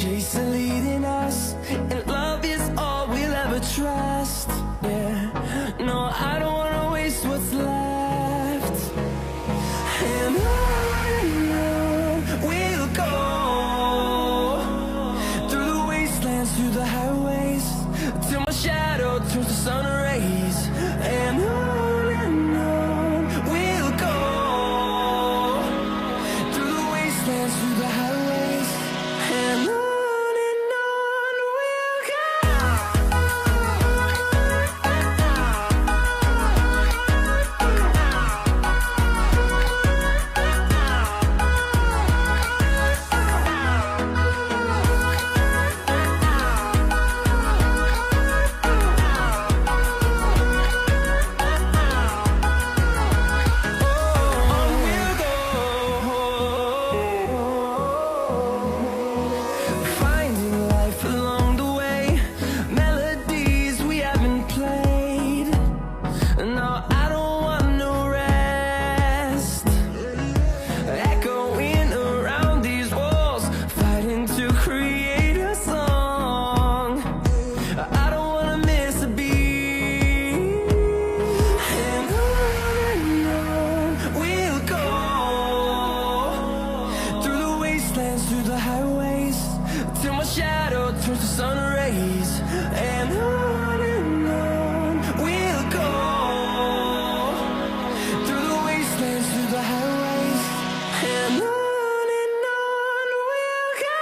Jason leading us, and love is all we'll ever trust. Yeah, no, I don't wanna waste what's left. And on we'll go, through the wastelands, through the highways, till my shadow turns to sun rays. And on we'll go, through the wastelands, through the highways, and on we'll go. Finding life along the way, melodies we haven't played. No, I don't want no rest. Echoing around these walls, fighting to create a song. I don't wanna miss a beat. And on we'll go, through the wastelands, through the highways, till my shadow turns to sun rays. And on we'll go, through the wastelands, through the highways, and on we'll go.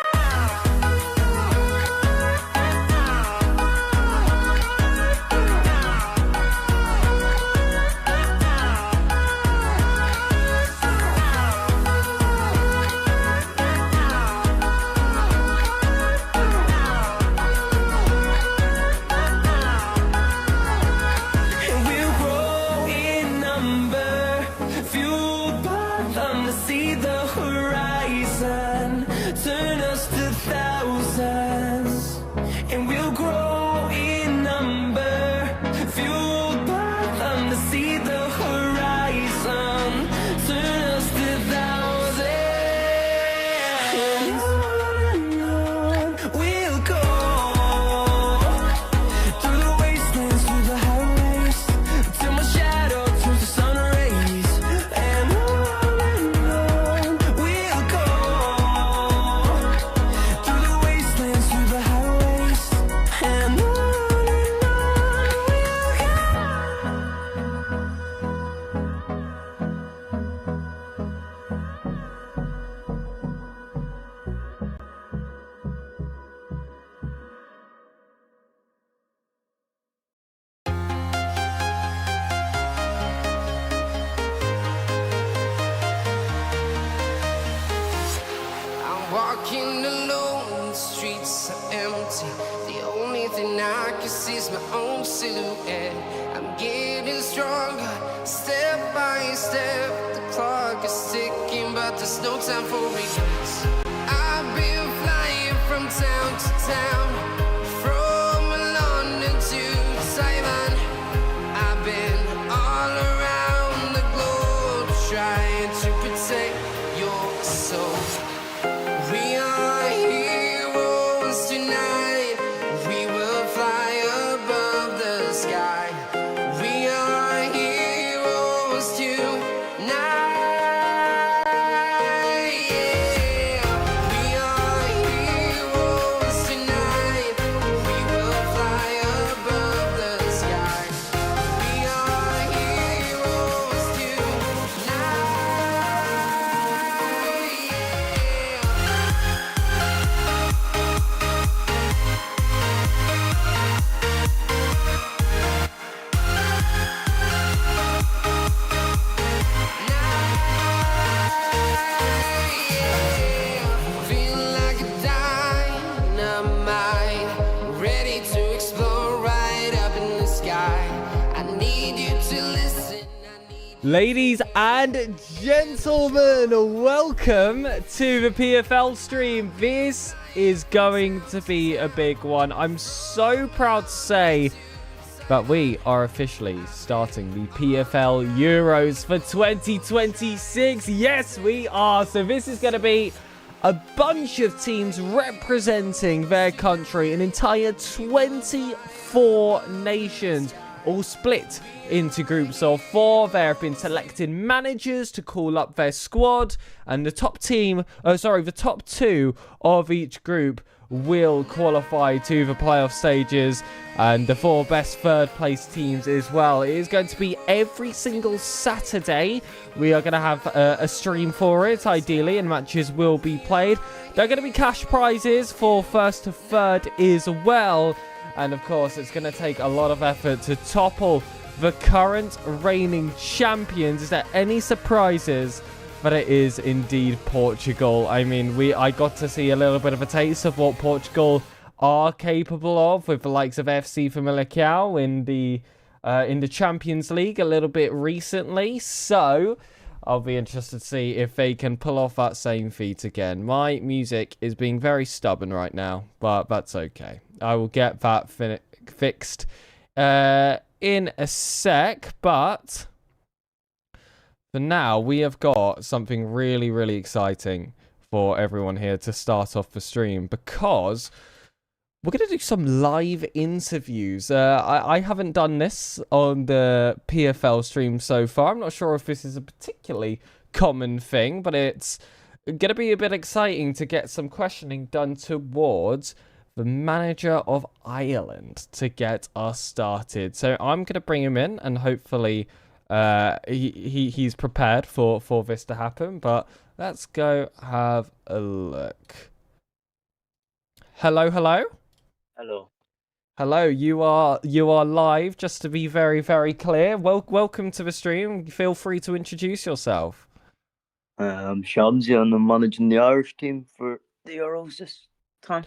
And we'll grow in number, fueled by them to see the horizon, turn us to thousands. And we'll grow in number, fueled by them to see the horizon, turn us to thousands. And on we'll go, through the wastelands, through the highways, till my shadow turns to sun rays. And on we'll go, through the wastelands, through the highways, and on we'll go. I'm walking alone, the streets are empty. The only thing I can see is my own silhouette. I'm getting stronger, step by step. The clock is ticking, but there's no time for regrets. I've been flying from town to town, from London to Taiwan. I've been all around the globe, trying to protect your soul. We are heroes tonight. We will fly above the sky. We are heroes tonight. Yeah. We are heroes tonight. We will fly above the sky. We are heroes tonight. Yeah. Feel like a dynamite, ready to explode right up in the sky. I need you to listen. Ladies and gentlemen, welcome to the PFL stream. This is going to be a big one. I'm so proud to say that we are officially starting the PFL Euros for 2026. Yes, we are. So this is going to be a bunch of teams representing their country, an entire 24 nations, all split into groups of 4. There have been selected managers to call up their squad, and the top 2 of each group will qualify to the playoff stages, and the 4 best third place teams as well. It is going to be every single Saturday. We are going to have a stream for it, ideally, and matches will be played. There are going to be cash prizes for first to third as well, and of course it's going to take a lot of effort to topple the current reigning champions. Is there any surprises? But it is indeed Portugal. I mean, I got to see a little bit of a taste of what Portugal are capable of with the likes of FC26 in the Champions League a little bit recently. So I'll be interested to see if they can pull off that same feat again. My music is being very stubborn right now, but that's okay. I will get that fixed in a sec, but for now, we have got something really, really exciting for everyone here to start off the stream, because we're going to do some live interviews. I haven't done this on the PFL stream so far. I'm not sure if this is a particularly common thing, but it's going to be a bit exciting to get some questioning done towards the manager of Ireland to get us started. So I'm going to bring him in, and hopefully he's prepared for this to happen, but let's go have a look. Hello. You are live, just to be very, very clear. Welcome to the stream. Feel free to introduce yourself. I'm Shamsi, and I'm managing the Irish team for the Euros this time.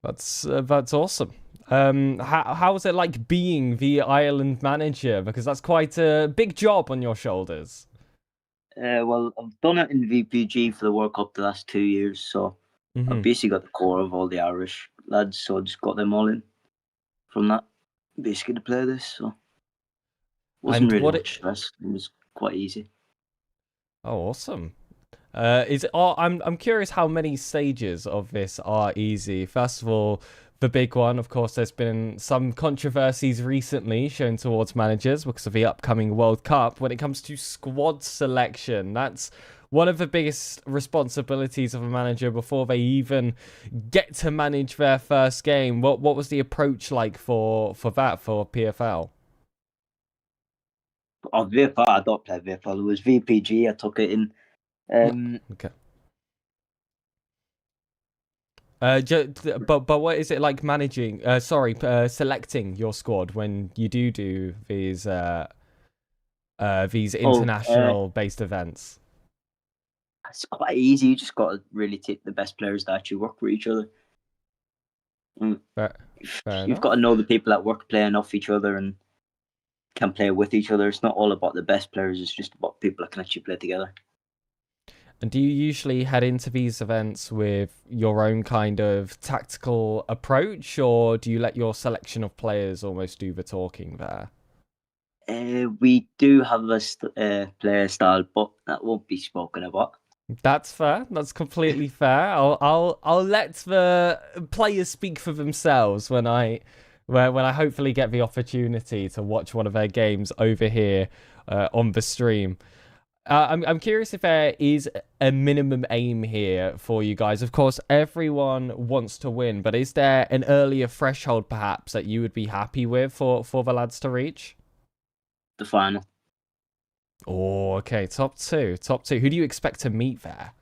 That's awesome. How is it like being the Ireland manager? Because that's quite a big job on your shoulders. Well, I've done it in VPG for the World Cup the last 2 years, so I've basically got the core of all the Irish lads, so I just got them all in from that, basically, to play this, so wasn't really much stress. It was quite easy. Oh, awesome. I'm curious how many stages of this are easy. First of all, the big one, of course, there's been some controversies recently shown towards managers because of the upcoming World Cup. When it comes to squad selection, that's one of the biggest responsibilities of a manager before they even get to manage their first game. What was the approach like for PFL? Oh, VFL, I don't play VFL. It was VPG, I took it in. Okay. But what is it like managing? Selecting your squad when you do these international based events. It's quite easy. You just got to really take the best players that actually work with each other. Fair You've got to know the people that work playing off each other and can play with each other. It's not all about the best players. It's just about people that can actually play together. And do you usually head into these events with your own kind of tactical approach, or do you let your selection of players almost do the talking there? We do have a player style, but that won't be spoken about. That's fair. That's completely fair. I'll let the players speak for themselves when I hopefully get the opportunity to watch one of their games over here on the stream. I'm curious if there is a minimum aim here for you guys. Of course, everyone wants to win, but is there an earlier threshold perhaps that you would be happy with for the lads to reach? The final. Oh, okay. Top two. Who do you expect to meet there?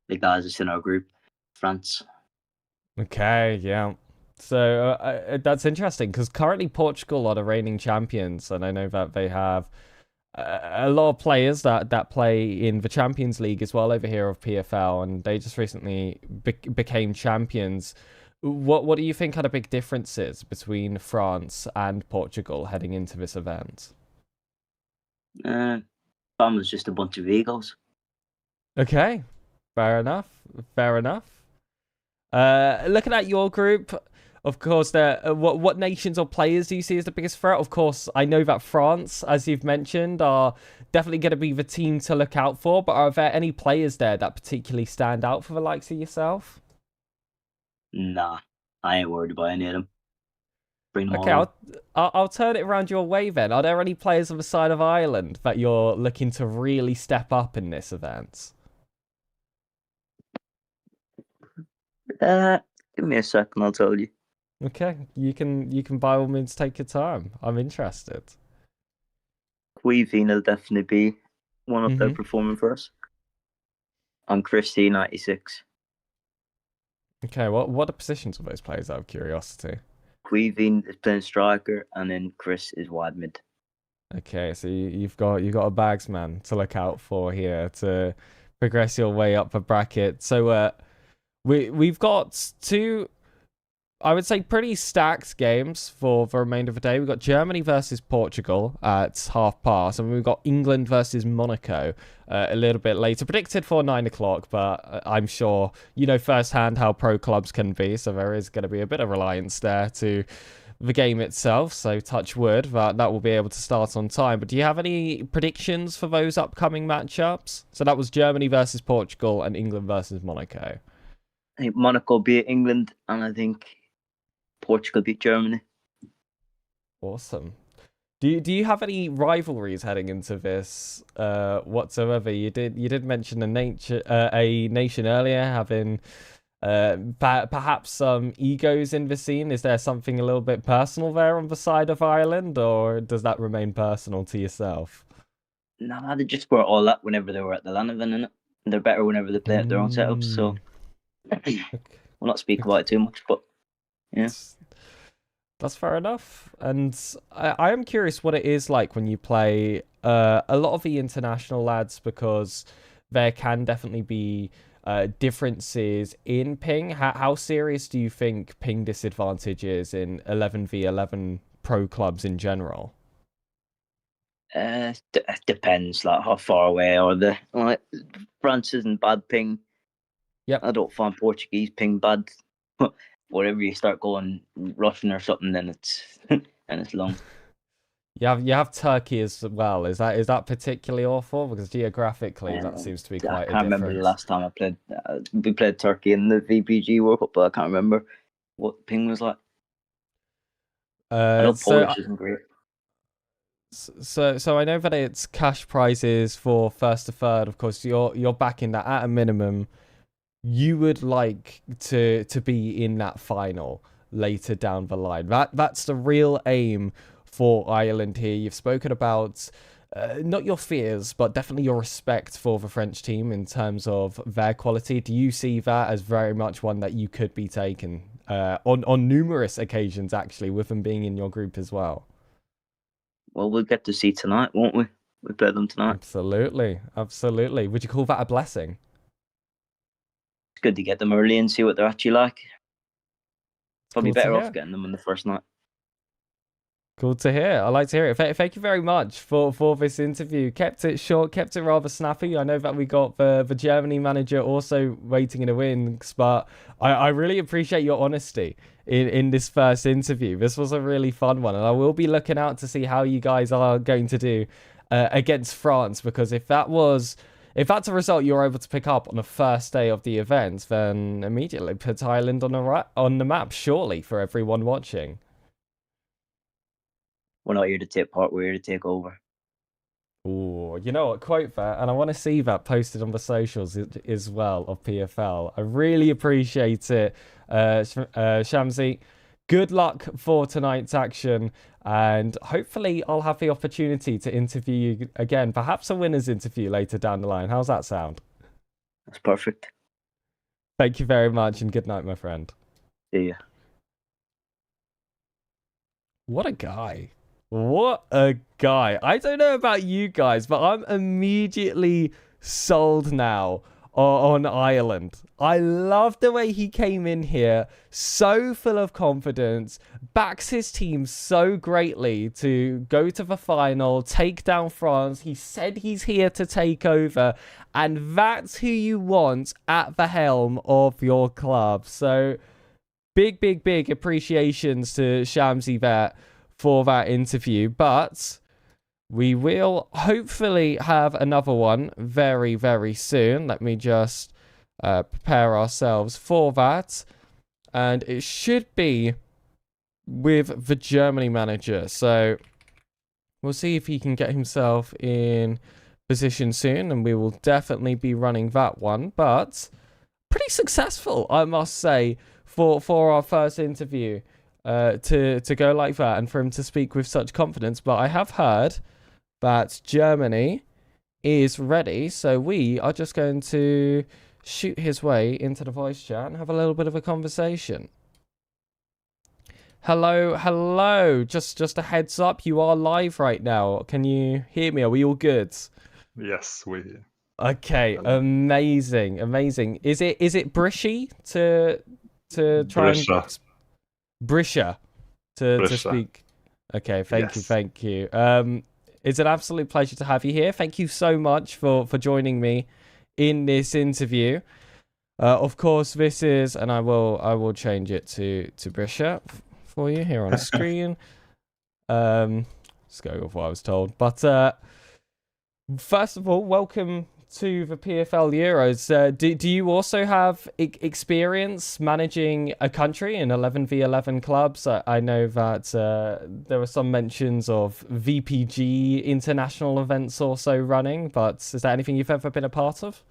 The guys that's in our group, France. Okay, yeah. So that's interesting because currently Portugal are the reigning champions, and I know that they have a lot of players that play in the Champions League as well over here of PFL, and they just recently became champions. What do you think are the big differences between France and Portugal heading into this event? Was just a bunch of egos. Okay, fair enough. Looking at your group, of course, what nations or players do you see as the biggest threat? Of course, I know that France, as you've mentioned, are definitely going to be the team to look out for. But are there any players there that particularly stand out for the likes of yourself? Nah, I ain't worried about any of them. Bring them Okay, all on. I'll turn it around your way then. Are there any players on the side of Ireland that you're looking to really step up in this event? Give me a second, I'll tell you. Okay, you can by all means take your time. I'm interested. Queeveen will definitely be one up there performing for us. And Chris C96. Okay, what are positions of those players out of curiosity? Queeveen is playing striker, and then Chris is wide mid. Okay, so you've got a bagsman to look out for here to progress your way up the bracket. So we've got two, I would say, pretty stacked games for the remainder of the day. We've got Germany versus Portugal at past, and we've got England versus Monaco a little bit later, predicted for 9 o'clock, but I'm sure you know firsthand how pro clubs can be, so there is going to be a bit of reliance there to the game itself, so touch wood that will be able to start on time. But do you have any predictions for those upcoming matchups? So that was Germany versus Portugal and England versus Monaco. I think Monaco beat England, and I think Portugal beat Germany. Awesome. Do you have any rivalries heading into this whatsoever? You did mention a nation earlier having perhaps some egos in the scene. Is there something a little bit personal there on the side of Ireland, or does that remain personal to yourself? Nah, they just were all up whenever they were at the Lanavan, innit? And they're better whenever they play at their own setups, so we'll not speak about it too much, but yeah. That's fair enough. And I am curious what it is like when you play a lot of the international lads, because there can definitely be differences in ping. How serious do you think ping disadvantage is in 11v11 pro clubs in general? Depends, like how far away are they. Like France isn't bad ping. Yep. I don't find Portuguese ping bad. Wherever you start going Russian or something, then it's and it's long. You have Turkey as well. Is that particularly awful? Because geographically, that seems to be quite a difference. I can't remember the last time I played. We played Turkey in the VPG World Cup, but I can't remember what ping was like. I know Polish isn't great. So I know that it's cash prizes for first to third. Of course, you're backing that at a minimum. You would like to be in that final later down the line. That's the real aim for Ireland here. You've spoken about not your fears, but definitely your respect for the French team in terms of their quality. Do you see that as very much one that you could be taken on numerous occasions, actually, with them being in your group as well? Well, we'll get to see tonight, won't we? We play them tonight. Absolutely. Would you call that a blessing? It's good to get them early and see what they're actually like. Probably Cool better off getting them in the first night. Cool to hear. I like to hear it. Thank you very much for this interview. Kept it short, kept it rather snappy. I know that we got the Germany manager also waiting in the wings, but I really appreciate your honesty in this first interview. This was a really fun one, and I will be looking out to see how you guys are going to do against France, because if that's a result you're able to pick up on the first day of the event, then immediately puts Ireland on the map, surely, for everyone watching. We're not here to take part, we're here to take over. Ooh, you know what? Quote that, and I want to see that posted on the socials as well of PFL. I really appreciate it, Shamsi. Good luck for tonight's action, and hopefully I'll have the opportunity to interview you again, perhaps a winner's interview later down the line. How's that sound? That's perfect. Thank you very much, and good night, my friend. See ya. What a guy. What a guy. I don't know about you guys, but I'm immediately sold now on Ireland. I love the way he came in here, so full of confidence, backs his team so greatly to go to the final, take down France. He said he's here to take over, and that's who you want at the helm of your club. So big appreciations to Shamsi there for that interview. But we will hopefully have another one very, very soon. Let me just prepare ourselves for that. And it should be with the Germany manager. So we'll see if he can get himself in position soon. And we will definitely be running that one. But pretty successful, I must say, for our first interview to go like that. And for him to speak with such confidence. But I have heard that Germany is ready, so we are just going to shoot his way into the voice chat and have a little bit of a conversation. Hello. Just a heads up, you are live right now. Can you hear me? Are we all good? Yes, we're here. Okay, amazing. Is it Brishy to try Brisha. and Brisha to speak? Okay, thank you. It's an absolute pleasure to have you here. Thank you so much for joining me in this interview. Of course, this is, and I will change it to Brisha for you here on the screen. Let's go with what I was told. But first of all, welcome to the PFL Euros. Do you also have experience managing a country in 11v11 clubs? I know that there were some mentions of VPG international events also running, but is that anything you've ever been a part of?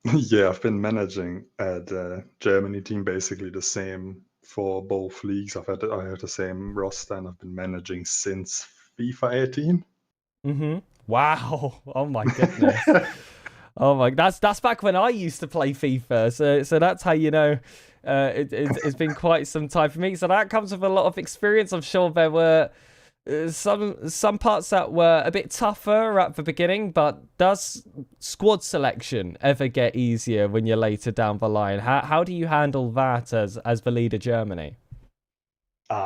Yeah, I've been managing the Germany team, basically the same for both leagues. I have the same roster, and I've been managing since FIFA 18. Mm-hmm. Wow. Oh my goodness. Oh my, that's back when I used to play FIFA, so that's how you know it's been quite some time for me. So that comes with a lot of experience. I'm sure there were some parts that were a bit tougher at the beginning, but does squad selection ever get easier when you're later down the line? How do you handle that as the leader Germany?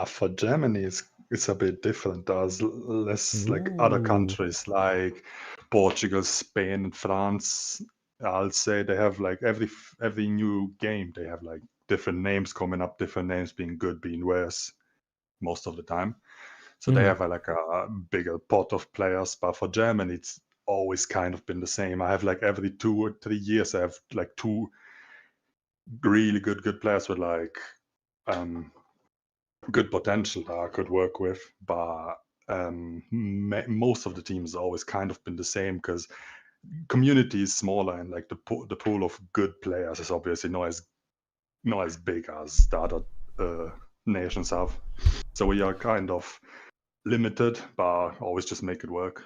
For Germany, it's a bit different. There's less like other countries like Portugal, Spain, and France. I'll say they have like every new game they have like different names coming up, different names being good, being worse most of the time. So they have like a bigger pot of players. But for Germany, it's always kind of been the same. I have like every 2 or 3 years, I have like 2 really good players with like good potential that I could work with. But most of the teams always kind of been the same because community is smaller, and like the pool of good players is obviously not as big as the other nations have. So we are kind of limited, but always just make it work.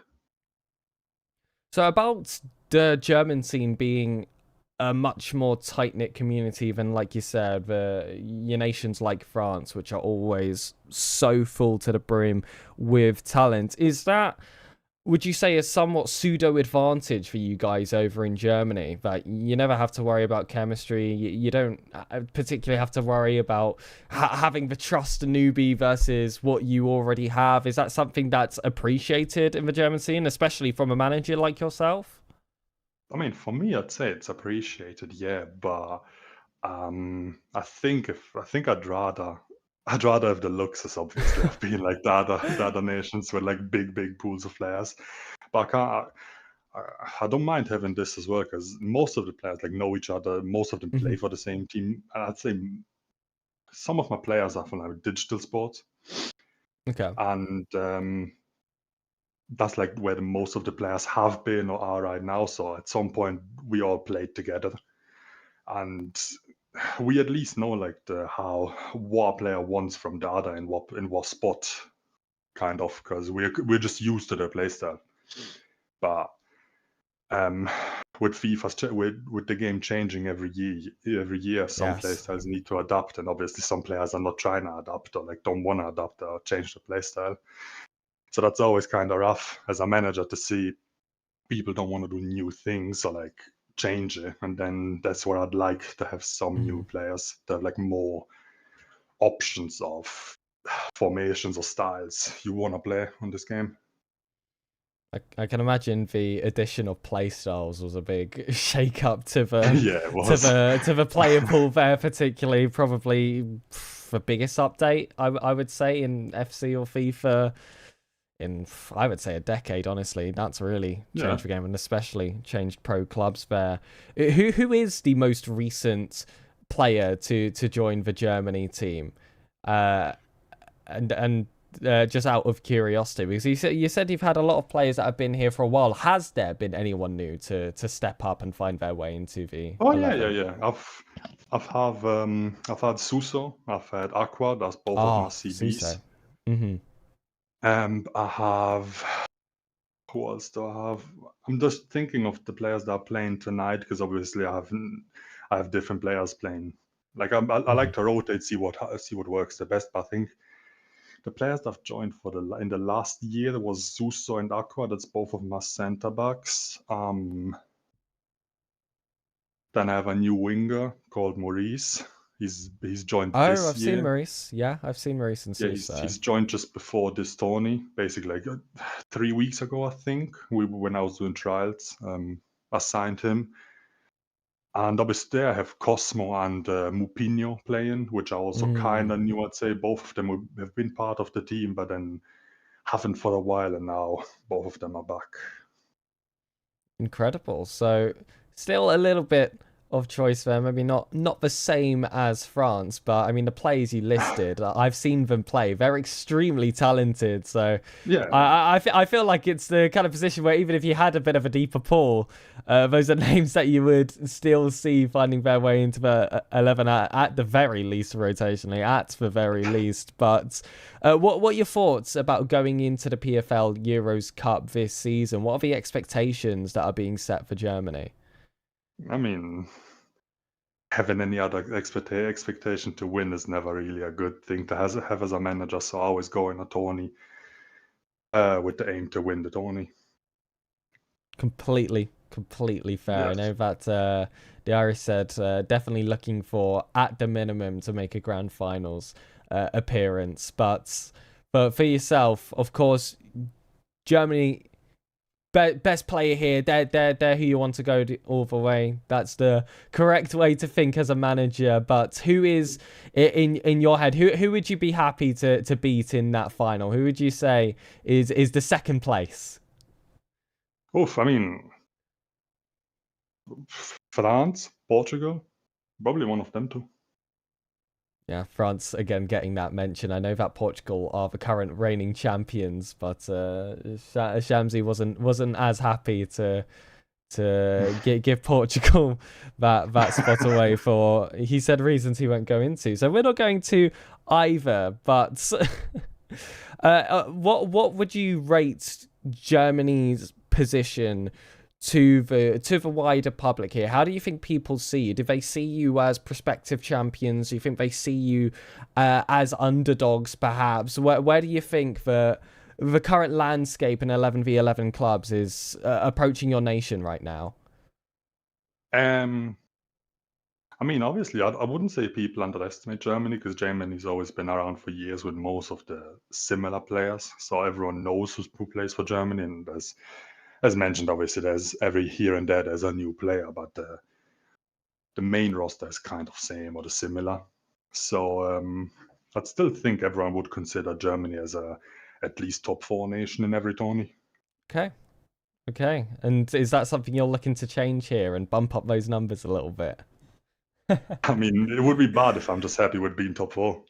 So about the German scene being a much more tight-knit community than, like you said, your nations like France, which are always so full to the brim with talent. Is that, would you say, a somewhat pseudo advantage for you guys over in Germany, that you never have to worry about chemistry? You don't particularly have to worry about having the trust a newbie versus what you already have. Is that something that's appreciated in the German scene, especially from a manager like yourself? I mean, for me, I'd say it's appreciated, yeah, but I think I'd rather have the luxus, obviously, of being like the other nations with like big pools of players. But I don't mind having this as well, because most of the players like know each other. Most of them play for the same team, and I'd say some of my players are from like digital sports. Okay. And that's like where most of the players have been or are right now. So at some point we all played together, and we at least know like what a player wants from the other in what spot, kind of, because we're just used to their playstyle. But with FIFA, with the game changing every year, some playstyles need to adapt, and obviously some players are not trying to adapt or like don't want to adapt or change the playstyle. So that's always kind of rough as a manager to see people don't want to do new things or like change it. And then that's where I'd like to have some new players to have like more options of formations or styles you want to play on this game. I can imagine the addition of play styles was a big shake up to the it was. to the player pool there, particularly probably the biggest update I would say in FC or FIFA I would say, a decade. Honestly, that's really changed the game, and especially changed pro clubs there. Who is the most recent player to join the Germany team? And just out of curiosity, because you said you've had a lot of players that have been here for a while. Has there been anyone new to step up and find their way into the? Oh 11? yeah. I've had Suso, I've had Aqua. That's both of my CBs. Suso. Mm-hmm. I have. Who else do I have? I'm just thinking of the players that are playing tonight, because obviously I have different players playing. Like I like to rotate, see what works the best. But I think the players that have joined in the last year was Suso and Aqua. That's both of my centre backs. Then I have a new winger called Maurice. He's joined this year. I've seen Maurice. Yeah, I've seen Maurice and Suso. He's joined just before this tourney, basically like 3 weeks ago, I think. When I was doing trials, I signed him. And obviously I have Cosmo and Mupinho playing, which are also kind of new, I'd say. Both of them have been part of the team, but then haven't for a while, and now both of them are back. Incredible. So still a little bit of choice there, maybe not the same as France, but I mean the players you listed, I've seen them play. They're extremely talented, so yeah, I feel like it's the kind of position where even if you had a bit of a deeper pool, those are names that you would still see finding their way into the 11 at the very least, rotationally, at the very least. But what are your thoughts about going into the PFL Euros Cup this season? What are the expectations that are being set for Germany? I mean, having any other expectation to win is never really a good thing to have as a manager. So I always go in a tourney with the aim to win the tourney. Completely fair. Yes. I know that the Irish said definitely looking for, at the minimum, to make a grand finals appearance. But for yourself, of course, Germany, best player here. They're who you want to go all the way. That's the correct way to think as a manager. But who is in your head? Who would you be happy to beat in that final? Who would you say is the second place? Oof, I mean, France, Portugal, probably one of them too. Yeah, France again getting that mention. I know that Portugal are the current reigning champions, but Shamsi wasn't as happy to give Portugal that spot away for, he said, reasons he won't go into. So we're not going to either. But what would you rate Germany's position to the wider public here? How do you think people see you? Do they see you as prospective champions? Do you think they see you as underdogs, perhaps? Where do you think the current landscape in 11v11 clubs is approaching your nation right now? I mean, obviously, I wouldn't say people underestimate Germany, because Germany's always been around for years with most of the similar players. So everyone knows who plays for Germany, and as mentioned, obviously, there's every here and there there's a new player, but the main roster is kind of same or the similar. So I'd still think everyone would consider Germany as at least top 4 nation in every tourney. Okay. And is that something you're looking to change here and bump up those numbers a little bit? I mean, it would be bad if I'm just happy with being top 4.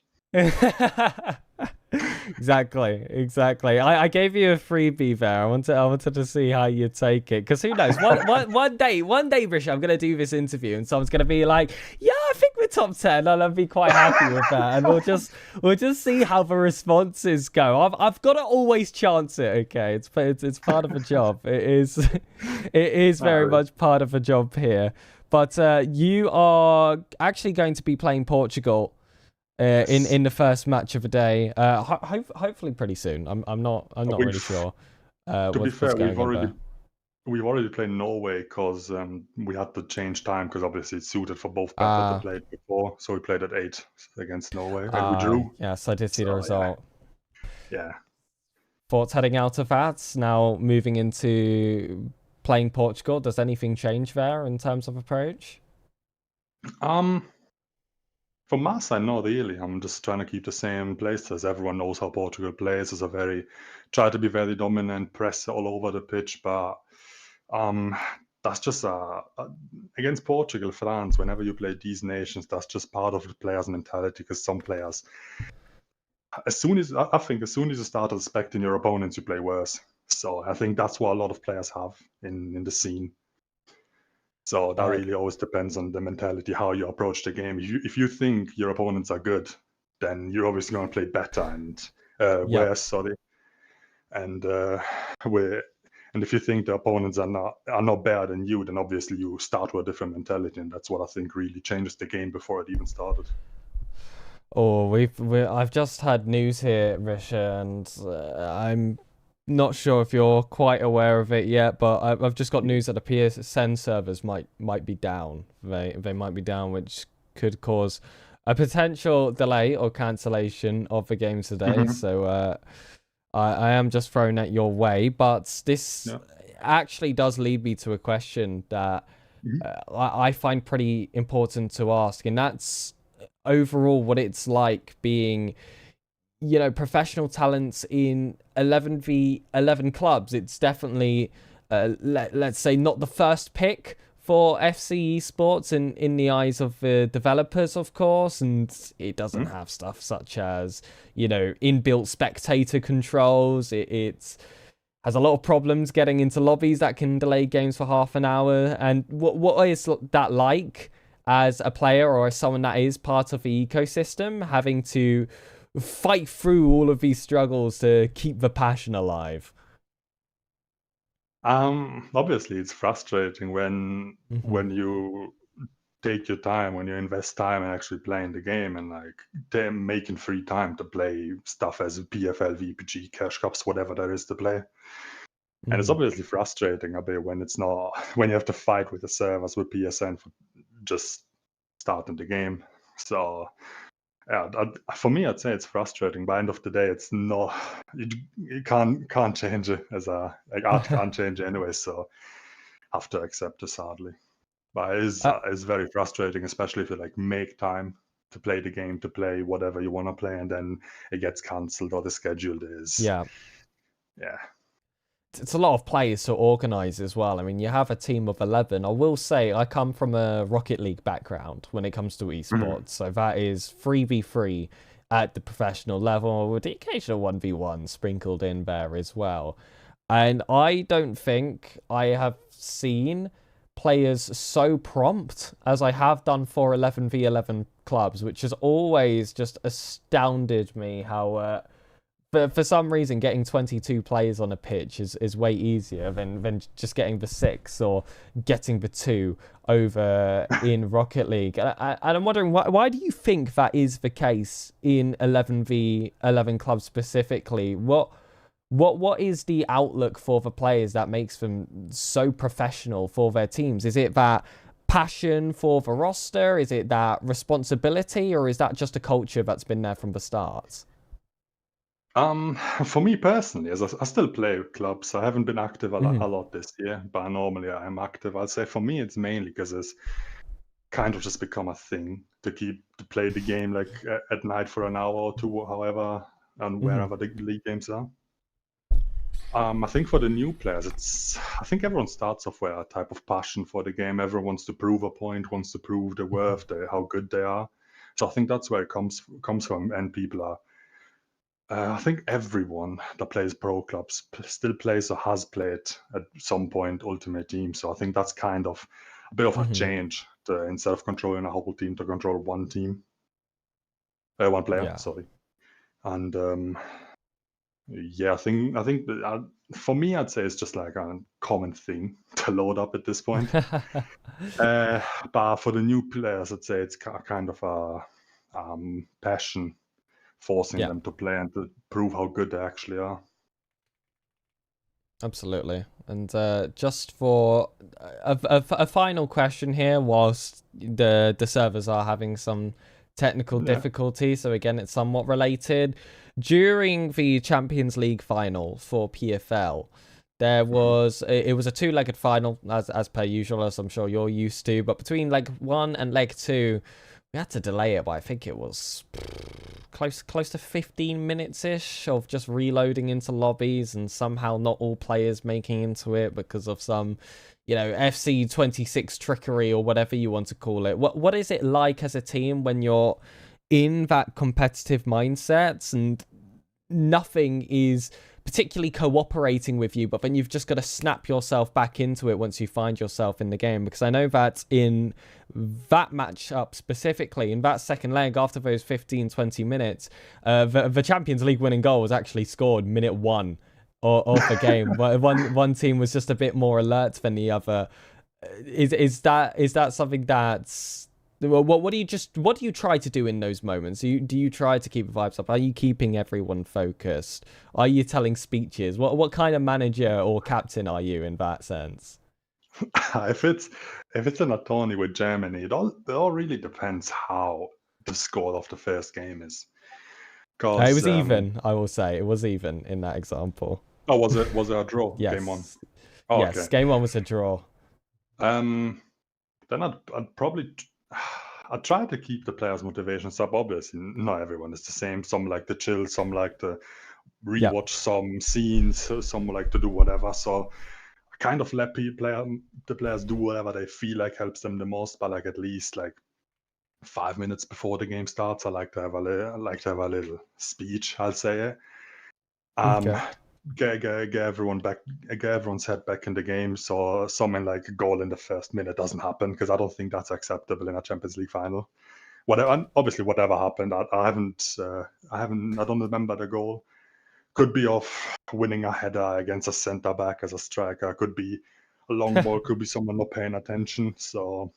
Exactly. I gave you a freebie there. I wanted to see how you take it, because who knows? One day, Brisha, I'm gonna do this interview and someone's gonna be like, "Yeah, I think we're top 10," and I'll be quite happy with that. And we'll just see how the responses go. I've got to always chance it. Okay, it's part of a job. It is very much part of a job here. But you are actually going to be playing Portugal in the first match of the day, hopefully pretty soon. I'm not really sure. To be fair, we've already played Norway, because we had to change time, because obviously it's suited for both better to play it before. So we played at 8 against Norway, and we drew. Yes, I did see the result. Yeah. Thoughts heading out of that, now moving into playing Portugal? Does anything change there in terms of approach? From my side, not really. I'm just trying to keep the same playstyle. Everyone knows how Portugal plays. It's try to be very dominant, press all over the pitch. But that's just against Portugal, France. Whenever you play these nations, that's just part of the players' mentality. Because some players, I think, as soon as you start respecting your opponents, you play worse. So I think that's what a lot of players have in the scene. So that really always depends on the mentality, how you approach the game. If you think your opponents are good, then you're obviously going to play better and worse. Sorry, and and if you think the opponents are not better than you, then obviously you start with a different mentality, and that's what I think really changes the game before it even started. Oh, I've just had news here, Risha, and I'm not sure if you're quite aware of it yet, but I've just got news that the PSN servers might be down. They might be down, which could cause a potential delay or cancellation of the game today. So I am just throwing that your way, but this actually does lead me to a question that I find pretty important to ask, and that's overall what it's like being, you know, professional talents in 11v11 clubs. It's definitely, let's say, not the first pick for FCE in the eyes of the developers, of course, and it doesn't have stuff such as, you know, inbuilt spectator controls. It has a lot of problems getting into lobbies that can delay games for half an hour. And what is that like as a player or as someone that is part of the ecosystem, having to fight through all of these struggles to keep the passion alive? Obviously it's frustrating when you take your time, when you invest time in actually playing the game, and like they're making free time to play stuff as PFL, VPG, cash cups, whatever there is to play. And it's obviously frustrating a bit when you have to fight with the servers with PSN for just starting the game. So yeah, for me, I'd say it's frustrating. By the end of the day, it's not, you can't change it art can't change it anyway. So have to accept it, sadly. But it's very frustrating, especially if you like make time to play the game, to play whatever you want to play, and then it gets cancelled or the schedule is yeah. It's a lot of players to organise as well. I mean, you have a team of 11. I will say I come from a Rocket League background when it comes to esports. So that is 3v3 at the professional level with the occasional 1v1 sprinkled in there as well. And I don't think I have seen players so prompt as I have done for 11v11 clubs, which has always just astounded me how... for some reason, getting 22 players on a pitch is way easier than just getting the 6 or getting the 2 over in Rocket League. And I'm wondering, why do you think that is the case in 11v11 clubs specifically? What is the outlook for the players that makes them so professional for their teams? Is it that passion for the roster? Is it that responsibility? Or is that just a culture that's been there from the start? For me personally, as I still play clubs, I haven't been active a lot this year, but normally I am active. I'd say for me, it's mainly because it's kind of just become a thing to play the game like at night for an hour or two, however, and wherever the league games are. I think for the new players, I think everyone starts off with a type of passion for the game. Everyone wants to prove a point, wants to prove their worth, how good they are. So I think that's where it comes from, and people are. I think everyone that plays pro clubs still plays or has played at some point Ultimate Team. So I think that's kind of a bit of a change instead of controlling a whole team to control one player. Sorry, and I think that, for me, I'd say it's just like a common thing to load up at this point. But for the new players, I'd say it's kind of a passion, forcing them to play and to prove how good they actually are. Absolutely. And just for a final question here, whilst the servers are having some technical difficulty, so again, it's somewhat related. During the Champions League final for PFL, there was it was a 2-legged final, as per usual, as I'm sure you're used to. But between leg 1 and leg 2, we had to delay it, but I think it was close to 15 minutes-ish of just reloading into lobbies and somehow not all players making into it because of some, FC26 trickery or whatever you want to call it. What is it like as a team when you're in that competitive mindset and nothing is particularly cooperating with you, but then you've just got to snap yourself back into it once you find yourself in the game? Because I know that in that matchup specifically, in that second leg, after those 15-20 minutes, the Champions League winning goal was actually scored minute 1 of the game. One team was just a bit more alert than the other. Is that something that's... What do you try to do in those moments? Do you try to keep the vibes up? Are you keeping everyone focused? Are you telling speeches? What kind of manager or captain are you in that sense? If it's in a tourney with Germany, it all really depends how the score of the first game is. It was even. I will say it was even in that example. Oh, was it a draw? Yes. Game 1. Oh, yes, okay. Game 1 was a draw. Then I'd try to keep the players' motivations up. Obviously, not everyone is the same. Some like to chill, some like to rewatch some scenes, some like to do whatever. So I kind of let the players do whatever they feel like helps them the most. But like at least like 5 minutes before the game starts, I like to have a little speech, I'll say. Okay. Get everyone's head back in the game, so something like a goal in the first minute doesn't happen, because I don't think that's acceptable in a Champions League final. Obviously, whatever happened, I don't remember the goal. Could be of winning a header against a centre back as a striker. Could be a long ball. Could be someone not paying attention. So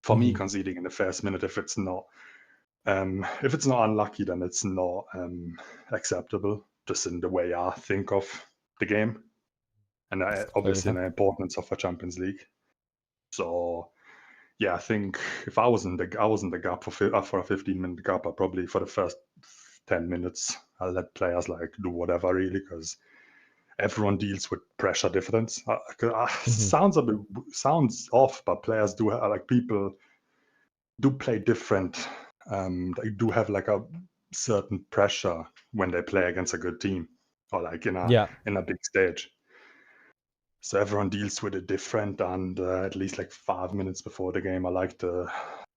for me, conceding in the first minute, if it's not unlucky, then it's not acceptable. Just in the way I think of the game, and obviously the importance of a Champions League. So yeah, I think if I was in the gap for a 15-minute gap, I probably for the first 10 minutes I'll let players like do whatever, really, because everyone deals with pressure difference. Sounds off, but players do people do play different. They do have like a certain pressure when they play against a good team, or like in a big stage. So everyone deals with it different, and at least like 5 minutes before the game, I like to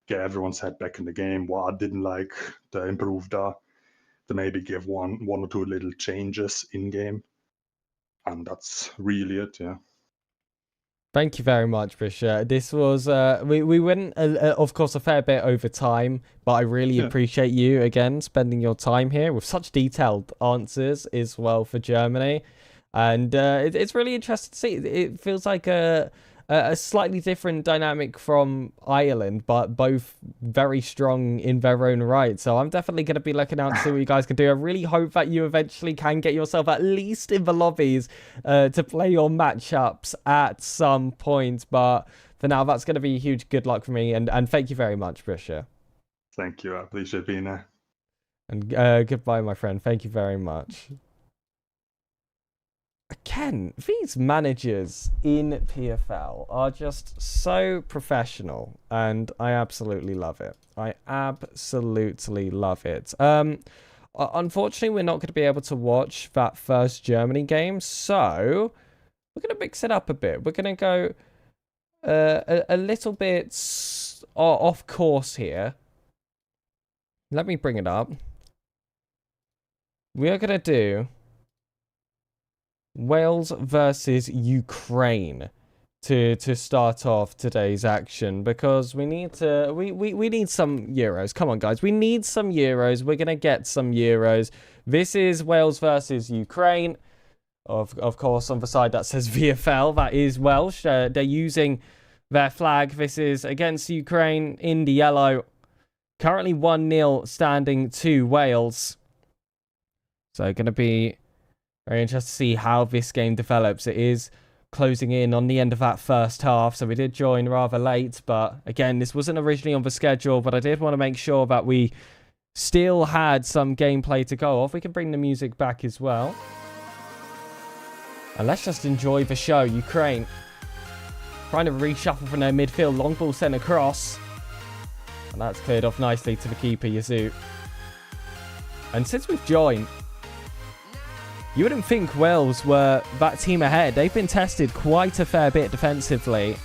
get everyone's head back in the game. What I didn't like, to improve to maybe give one or two little changes in game, and that's really it. Yeah. Thank you very much, Risha. This was, we went, of course, a fair bit over time, but I really appreciate you, again, spending your time here with such detailed answers as well for Germany. And it's really interesting to see. It feels like a slightly different dynamic from Ireland, but both very strong in their own right. So I'm definitely going to be looking out to see what you guys can do. I really hope that you eventually can get yourself at least in the lobbies to play your matchups at some point. But for now, that's going to be a huge good luck for me. And thank you very much, Brisha. Thank you. I appreciate being there. And goodbye, my friend. Thank you very much. Again, these managers in PFL are just so professional, and I absolutely love it. I absolutely love it. Unfortunately, we're not going to be able to watch that first Germany game, so we're going to mix it up a bit. We're going to go a little bit off course here. Let me bring it up. We are going to do Wales versus Ukraine to start off today's action, because we need to we need some Euros. Come on, guys, we need some Euros. We're gonna get some Euros. This is Wales versus Ukraine. Of course, on the side that says VFL, that is Welsh. They're using their flag. This is against Ukraine in the yellow. Currently 1-0 standing to Wales. So going to be very interested to see how this game develops. It is closing in on the end of that first half, so we did join rather late. But again, this wasn't originally on the schedule, but I did want to make sure that we still had some gameplay to go off. We can bring the music back as well. And let's just enjoy the show. Ukraine trying to reshuffle from their midfield. Long ball sent across. And that's cleared off nicely to the keeper, Yazoo. And since we've joined, you wouldn't think Wales were that team ahead. They've been tested quite a fair bit defensively.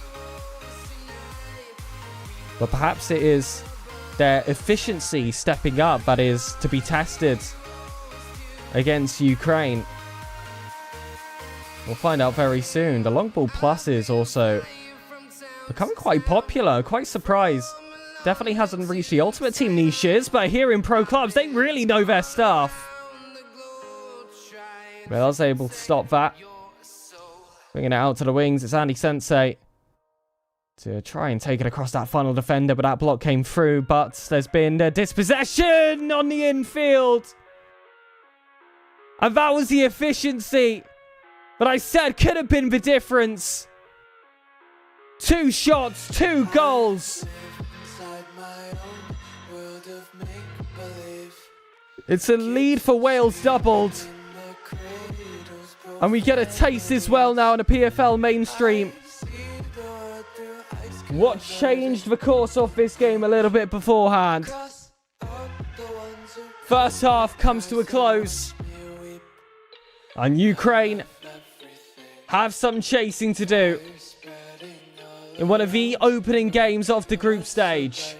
But perhaps it is their efficiency stepping up that is to be tested against Ukraine. We'll find out very soon. The long ball plus is also becoming quite popular. Quite surprised. Definitely hasn't reached the ultimate team niches, but here in pro clubs, they really know their stuff. Wales able to stop that. Bringing it out to the wings. It's Andy Sensei to try and take it across that final defender, but that block came through. But there's been a dispossession on the infield. And that was the efficiency that I said could have been the difference. 2 shots, 2 goals. It's a lead for Wales doubled. And we get a taste as well now in the PFL mainstream. What changed the course of this game a little bit beforehand? First half comes to a close. And Ukraine have some chasing to do in one of the opening games of the group stage.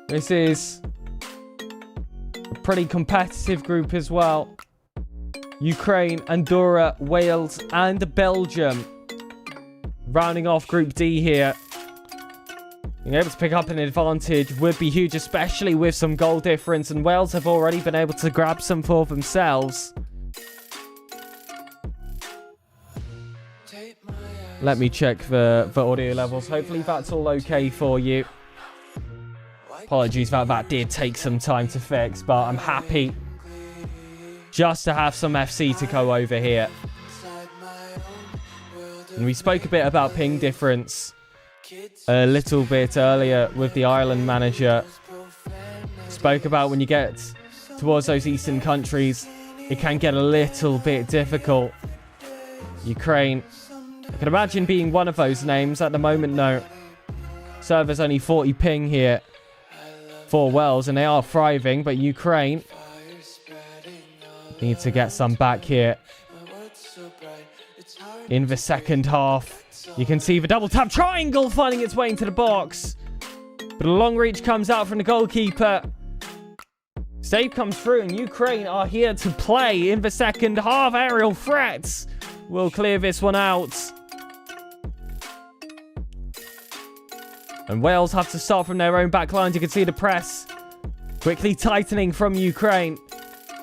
This is a pretty competitive group as well. Ukraine, Andorra, Wales, and Belgium rounding off Group D here. Being able to pick up an advantage would be huge, especially with some goal difference, and Wales have already been able to grab some for themselves. Let me check the audio levels. Hopefully that's all okay for you. Apologies about that, did take some time to fix, but I'm happy just to have some FC to go over here. And we spoke a bit about ping difference a little bit earlier with the Ireland manager. Spoke about when you get towards those eastern countries, it can get a little bit difficult. Ukraine, I can imagine being one of those names at the moment. No, server's only 40 ping here for Wales, and they are thriving, but Ukraine need to get some back here in the second half. You can see the double tap triangle finding its way into the box, but a long reach comes out from the goalkeeper. Save comes through, and Ukraine are here to play in the second half. Aerial threats will clear this one out. And Wales have to start from their own back lines. You can see the press quickly tightening from Ukraine.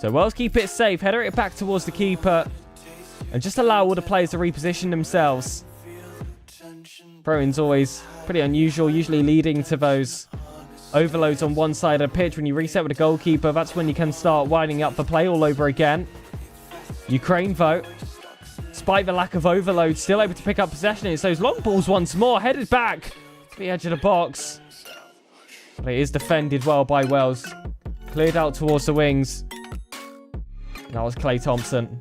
So Wales keep it safe, header it back towards the keeper, and just allow all the players to reposition themselves. Throw-ins always pretty unusual, usually leading to those overloads on one side of the pitch. When you reset with a goalkeeper, that's when you can start winding up the play all over again. Ukraine, though, despite the lack of overload, still able to pick up possession. It's those long balls once more, headed back to the edge of the box. But it is defended well by Wales. Cleared out towards the wings. That was Clay Thompson.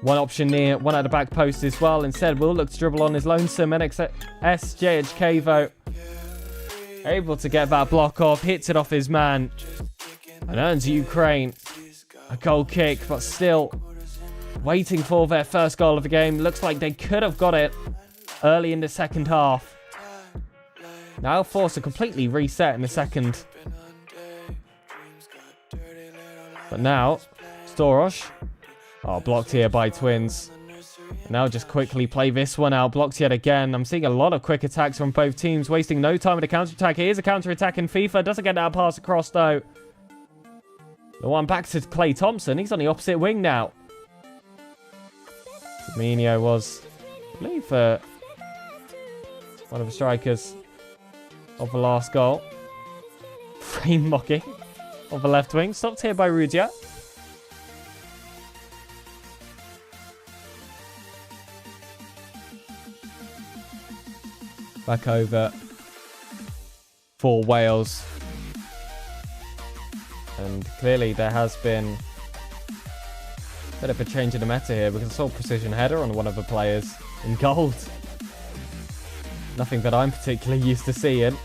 One option near, one at the back post as well. Instead, will look to dribble on his lonesome. SJHK, though, able to get that block off. Hits it off his man. And earns Ukraine a goal kick, but still waiting for their first goal of the game. Looks like they could have got it early in the second half. Now forced to completely reset in the second. But now, Storosh. Oh, blocked here by Twins. Now just quickly play this one out. Blocked yet again. I'm seeing a lot of quick attacks from both teams. Wasting no time with a counter-attack. Here's a counter-attack in FIFA. Doesn't get that pass across, though. The one back to Clay Thompson. He's on the opposite wing now. Firmino was, I believe, one of the strikers of the last goal. Frame mocking of the left wing. Stopped here by Rudia. Back over for Wales. And clearly there has been a bit of a change in the meta here because I saw precision header on one of the players in gold. Nothing that I'm particularly used to seeing.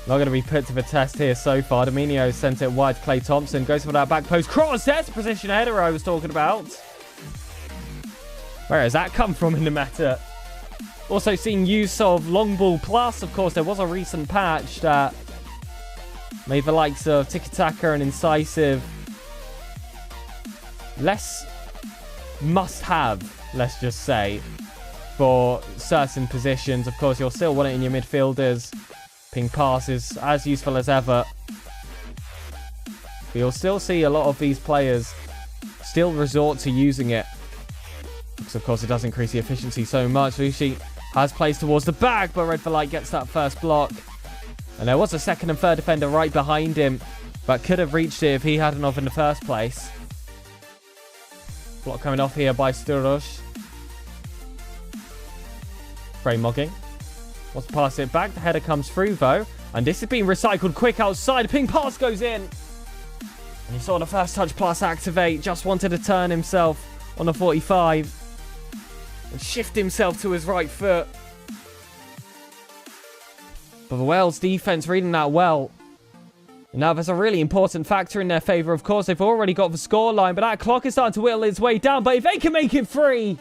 Not going to be put to the test here so far. Dominio sent it wide to Clay Thompson. Goes for that back post cross. There's the position header I was talking about. Where has that come from in the meta? Also seeing use of long ball plus. Of course, there was a recent patch that made the likes of Tiki-Taka and Incisive less must-have, let's just say, for certain positions. Of course, you'll still want it in your midfielders. Ping pass is as useful as ever. But you'll still see a lot of these players still resort to using it. Because, of course, it does increase the efficiency so much. Lucy has plays towards the back, but Red for Light gets that first block. And there was a second and third defender right behind him, but could have reached it if he had enough in the first place. Block coming off here by Sturosh. Frame mogging. Wants to pass it back. The header comes through, though. And this is being recycled quick outside. Ping pass goes in. And he saw the first touch plus activate. Just wanted to turn himself on the 45. And shift himself to his right foot. But the Wales defense reading that well. And now there's a really important factor in their favour. Of course, they've already got the scoreline, but that clock is starting to whittle its way down. But if they can make it free,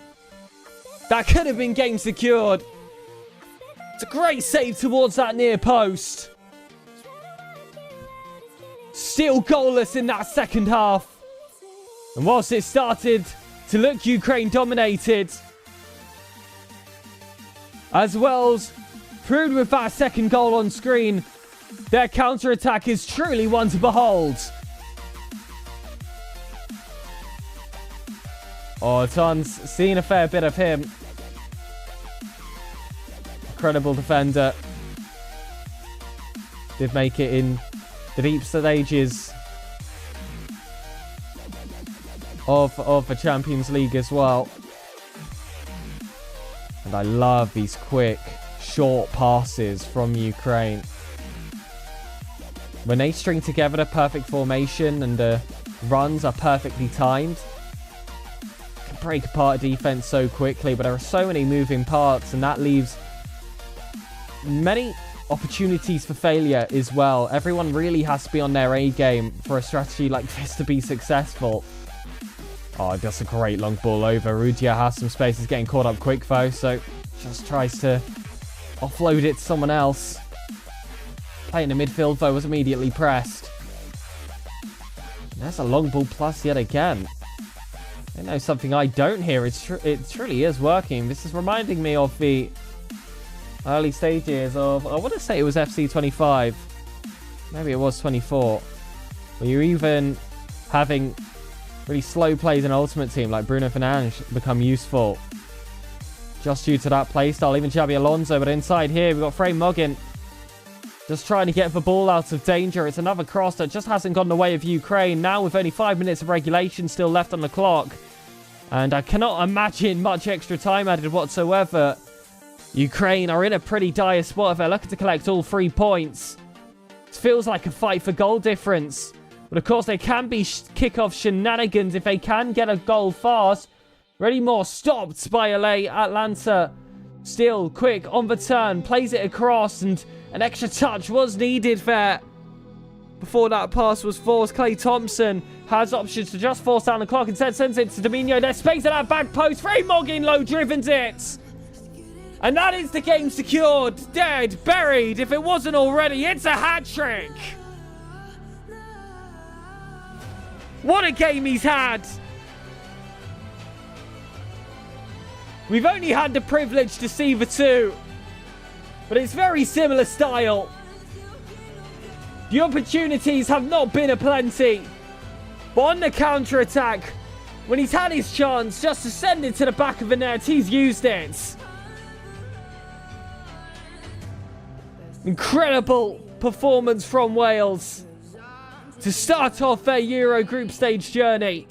that could have been game secured. It's a great save towards that near post. Still goalless in that second half. And whilst it started to look Ukraine dominated, as Wales proved with that second goal on screen, their counter-attack is truly one to behold. Oh, Ton's seen a fair bit of him. Incredible defender. Did make it in the deep stages of the Champions League as well. And I love these quick, short passes from Ukraine. When they string together the perfect formation and the runs are perfectly timed, can break apart a defense so quickly. But there are so many moving parts, and that leaves many opportunities for failure as well. Everyone really has to be on their A game for a strategy like this to be successful. Oh, that's a great long ball over. Rudia has some space. He's getting caught up quick, though, so just tries to offload it to someone else. Playing the midfield, though, was immediately pressed. And there's a long ball plus yet again. I know something I don't hear. It truly is working. This is reminding me of the early stages of, I want to say it was FC25. Maybe it was 24. Where you're even having really slow plays in Ultimate Team like Bruno Fernandes become useful. Just due to that playstyle. Even Xabi Alonso. But inside here, we've got Frame Moggin. Just trying to get the ball out of danger. It's another cross that just hasn't gotten the way of Ukraine. Now with only 5 minutes of regulation still left on the clock. And I cannot imagine much extra time added whatsoever. Ukraine are in a pretty dire spot if they're looking to collect all 3 points. It feels like a fight for goal difference. But of course, there can be kick-off shenanigans if they can get a goal fast. Ready more stopped by LA Atlanta. Still quick on the turn. Plays it across, and an extra touch was needed there before that pass was forced. Clay Thompson has options to just force down the clock. Instead sends it to Dominio. There's space at that back post. Frame Moggin low drivens it. And that is the game secured. Dead, buried. If it wasn't already, it's a hat-trick. What a game he's had. We've only had the privilege to see the two, but it's very similar style. The opportunities have not been aplenty, but on the counter-attack, when he's had his chance just to send it to the back of the net, he's used it. Incredible performance from Wales to start off their Euro group stage journey.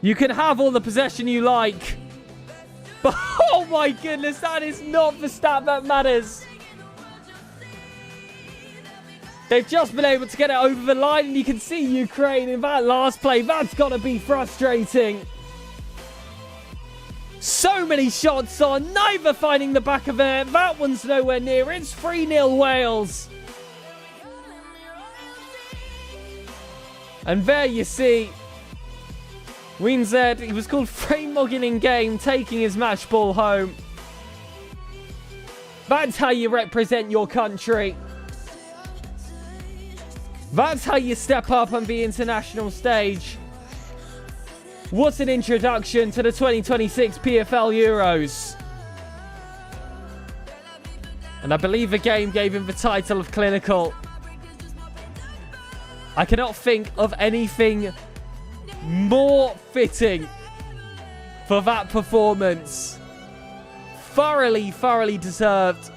You can have all the possession you like, but oh my goodness, that is not the stat that matters. They've just been able to get it over the line, and you can see Ukraine in that last play. That's got to be frustrating. So many shots on, neither finding the back of it. That one's nowhere near. It's 3-0 Wales. And there you see, Ween Z, he was called frame mugging in game, taking his match ball home. That's how you represent your country. That's how you step up on the international stage. What an introduction to the 2026 PFL Euros. And I believe the game gave him the title of clinical. I cannot think of anything more fitting for that performance. Thoroughly, thoroughly deserved.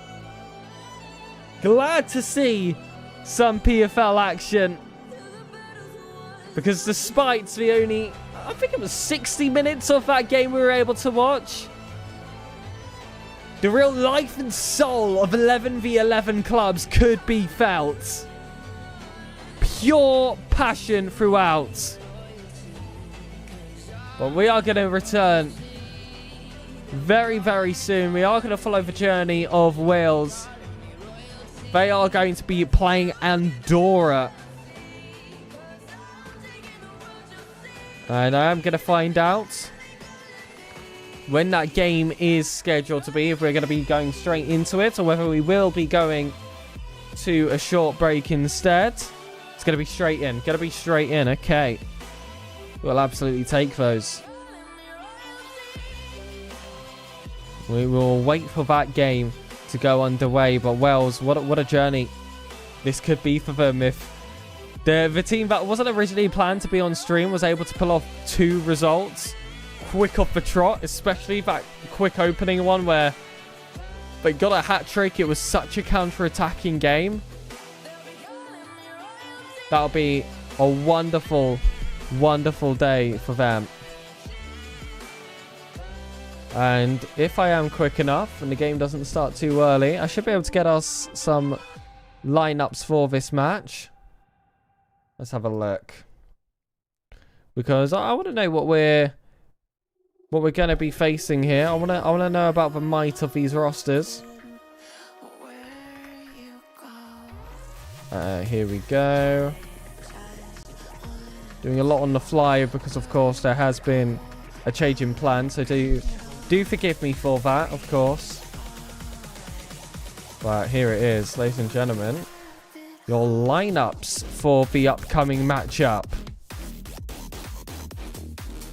Glad to see some PFL action. Because despite the only, I think it was 60 minutes of that game we were able to watch, the real life and soul of 11v11 clubs could be felt. Pure passion throughout. But we are going to return very, very soon. We are going to follow the journey of Wales. They are going to be playing Andorra. And I am going to find out when that game is scheduled to be, if we're going to be going straight into it or whether we will be going to a short break instead. It's going to be straight in. Going to be straight in. Okay. We'll absolutely take those. We will wait for that game to go underway. But Wales, what a journey this could be for them if the team that wasn't originally planned to be on stream was able to pull off 2 results quick off the trot, especially that quick opening one where they got a hat-trick. It was such a counter-attacking game. That'll be a wonderful, wonderful day for them. And if I am quick enough and the game doesn't start too early, I should be able to get us some lineups for this match. Let's have a look. Because I want to know what we're going to be facing here. I want to know about the might of these rosters. Here we go. Doing a lot on the fly because, of course, there has been a change in plan. So do forgive me for that, of course. But here it is, ladies and gentlemen. Your lineups for the upcoming matchup.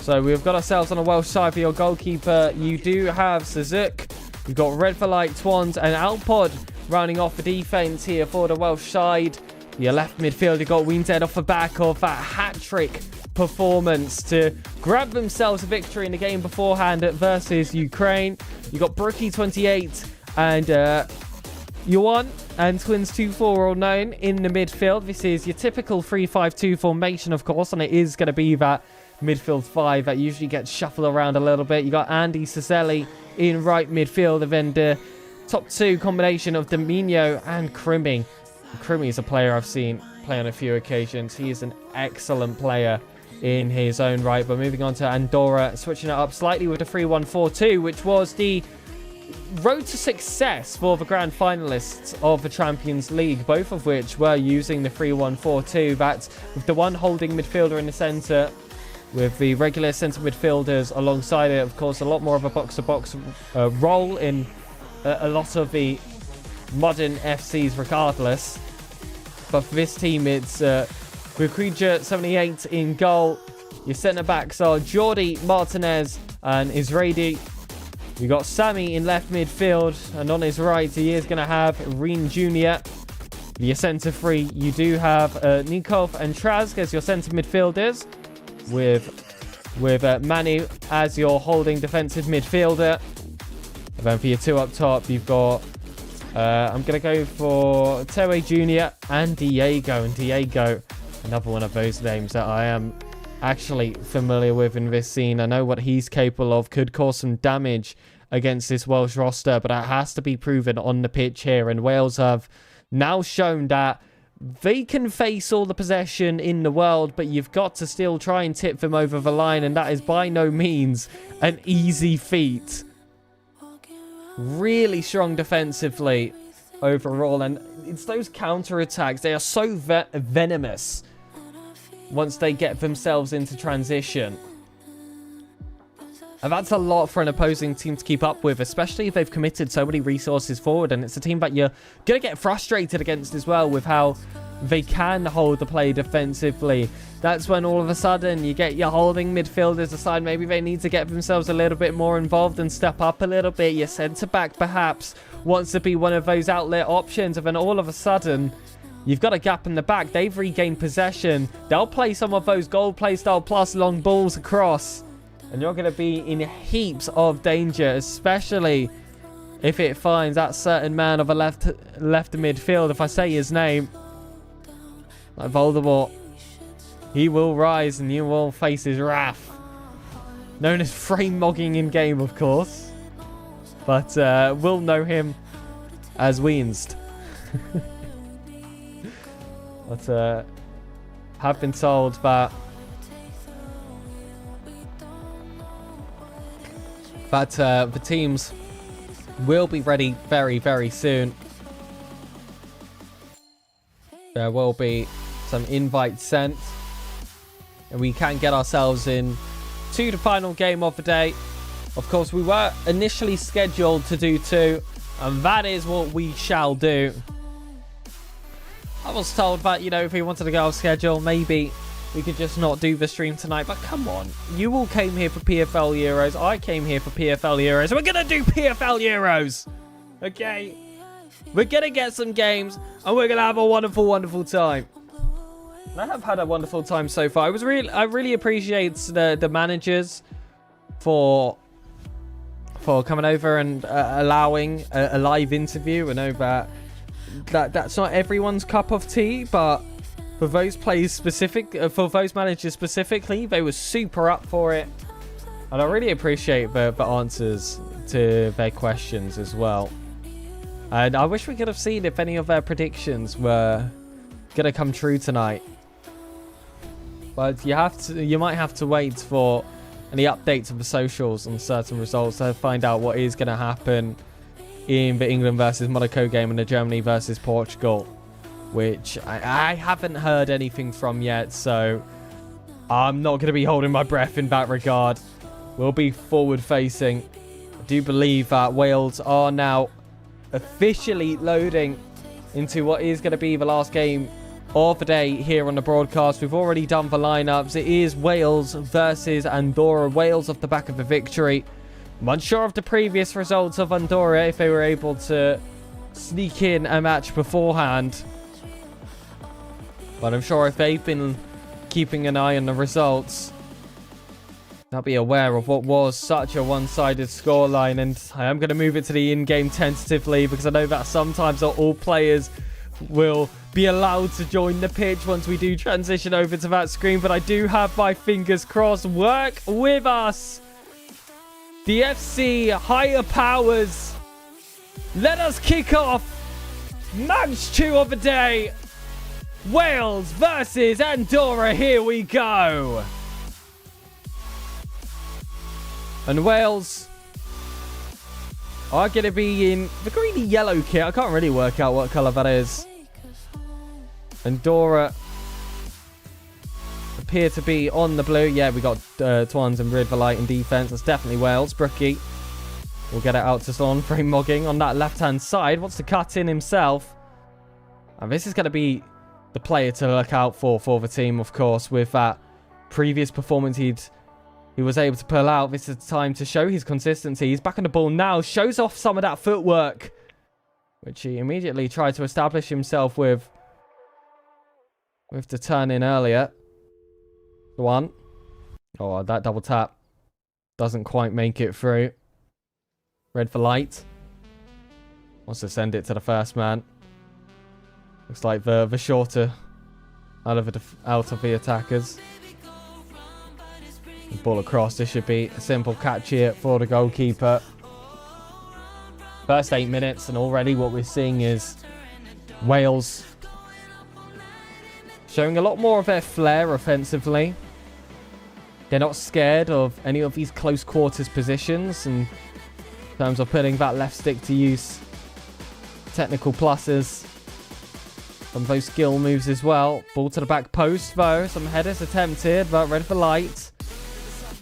So we've got ourselves on a Welsh side for your goalkeeper. You do have Sazuk. You've got Red for Light, Twans and Alpod rounding off the defense here for the Welsh side. Your left midfield, you've got Ween Z off the back of that hat-trick performance to grab themselves a victory in the game beforehand versus Ukraine. You've got Brookie28 and Yuan and Twins 2-4 all known in the midfield. This is your typical 3-5-2 formation, of course, and it is going to be that midfield 5 that usually gets shuffled around a little bit. You got Andy Ciselli in right midfield, and then the top 2 combination of Domino and Crimmy. Crimmy is a player I've seen play on a few occasions. He is an excellent player in his own right. But moving on to Andorra, switching it up slightly with the 3-1-4-2, which was the road to success for the grand finalists of the Champions League, both of which were using the 3-1-4-2. That's with the one holding midfielder in the centre, with the regular centre midfielders alongside it. Of course, a lot more of a box-to-box role in a lot of the modern FCs regardless. But for this team, it's Creature78 in goal. Your centre-backs are Jordi, Martinez and Israedi. You got Sammy in left midfield, and on his right he is going to have Reen Jr. Your centre 3, you do have Nikov and Trazk as your centre midfielders, with Manu as your holding defensive midfielder. And then for your 2 up top, you've got I'm going to go for Tewe Jr. and Diego. And Diego, another one of those names that I am actually familiar with in this scene. I know what he's capable of. Could cause some damage against this Welsh roster, but it has to be proven on the pitch here. And Wales have now shown that they can face all the possession in the world, but you've got to still try and tip them over the line, and that is by no means an easy feat. Really strong defensively overall, and it's those counter-attacks. They are so venomous once they get themselves into transition. And that's a lot for an opposing team to keep up with, especially if they've committed so many resources forward. And it's a team that you're going to get frustrated against as well with how they can hold the play defensively. That's when all of a sudden you get your holding midfielders aside. Maybe they need to get themselves a little bit more involved and step up a little bit. Your centre-back perhaps wants to be one of those outlet options. And then all of a sudden, you've got a gap in the back. They've regained possession. They'll play some of those goal play style plus long balls across. And you're going to be in heaps of danger, especially if it finds that certain man of a left midfield. If I say his name, like Voldemort, he will rise and you will face his wrath. Known as frame mogging in game, of course. But we'll know him as Weenst. But have been told that the teams will be ready very, very soon. There will be some invites sent, and we can get ourselves in to the final game of the day. Of course, we were initially scheduled to do 2, and that is what we shall do. I was told that, you know, if we wanted to go off schedule, maybe we could just not do the stream tonight. But come on, you all came here for PFL Euros. I came here for PFL Euros. We're going to do PFL Euros. Okay? We're going to get some games, and we're going to have a wonderful, wonderful time. And I have had a wonderful time so far. I really appreciate the managers for coming over and allowing a live interview. I know that's not everyone's cup of tea, but for those managers specifically, they were super up for it. And I really appreciate the answers to their questions as well. And I wish we could have seen if any of their predictions were going to come true tonight. But you might have to wait for any updates of the socials on certain results to find out what is going to happen in the England versus Monaco game and the Germany versus Portugal, which I haven't heard anything from yet, so I'm not going to be holding my breath in that regard. We'll be forward-facing. I do believe that Wales are now officially loading into what is going to be the last game of the day here on the broadcast. We've already done the lineups. It is Wales versus Andorra. Wales off the back of a victory. I'm unsure of the previous results of Andorra, if they were able to sneak in a match beforehand. But I'm sure if they've been keeping an eye on the results, they'll be aware of what was such a one-sided scoreline. And I am going to move it to the in-game tentatively, because I know that sometimes not all players will be allowed to join the pitch once we do transition over to that screen. But I do have my fingers crossed. Work with us, the FC higher powers. Let us kick off match 2 of the day. Wales versus Andorra. Here we go. And Wales are going to be in the greeny yellow kit. I can't really work out what colour that is. Andorra appear to be on the blue. Yeah, we got Twans and Ridverlight in defence. That's definitely Wales. Brookie will get it out to Son. Frame mogging on that left-hand side. Wants to cut in himself. And this is going to be the player to look out for the team, of course, with that previous performance he was able to pull out. This is the time to show his consistency. He's back on the ball now. Shows off some of that footwork, which he immediately tried to establish himself with the turn in earlier. One. Oh, that double tap doesn't quite make it through. Red for light. Wants to send it to the first man. Looks like the shorter out of the attackers. Ball across. This should be a simple catch here for the goalkeeper. First 8 minutes, and already what we're seeing is Wales showing a lot more of their flair offensively. They're not scared of any of these close quarters positions in terms of putting that left stick to use. Technical pluses from those skill moves as well. Ball to the back post though. Some headers attempted, but red for light.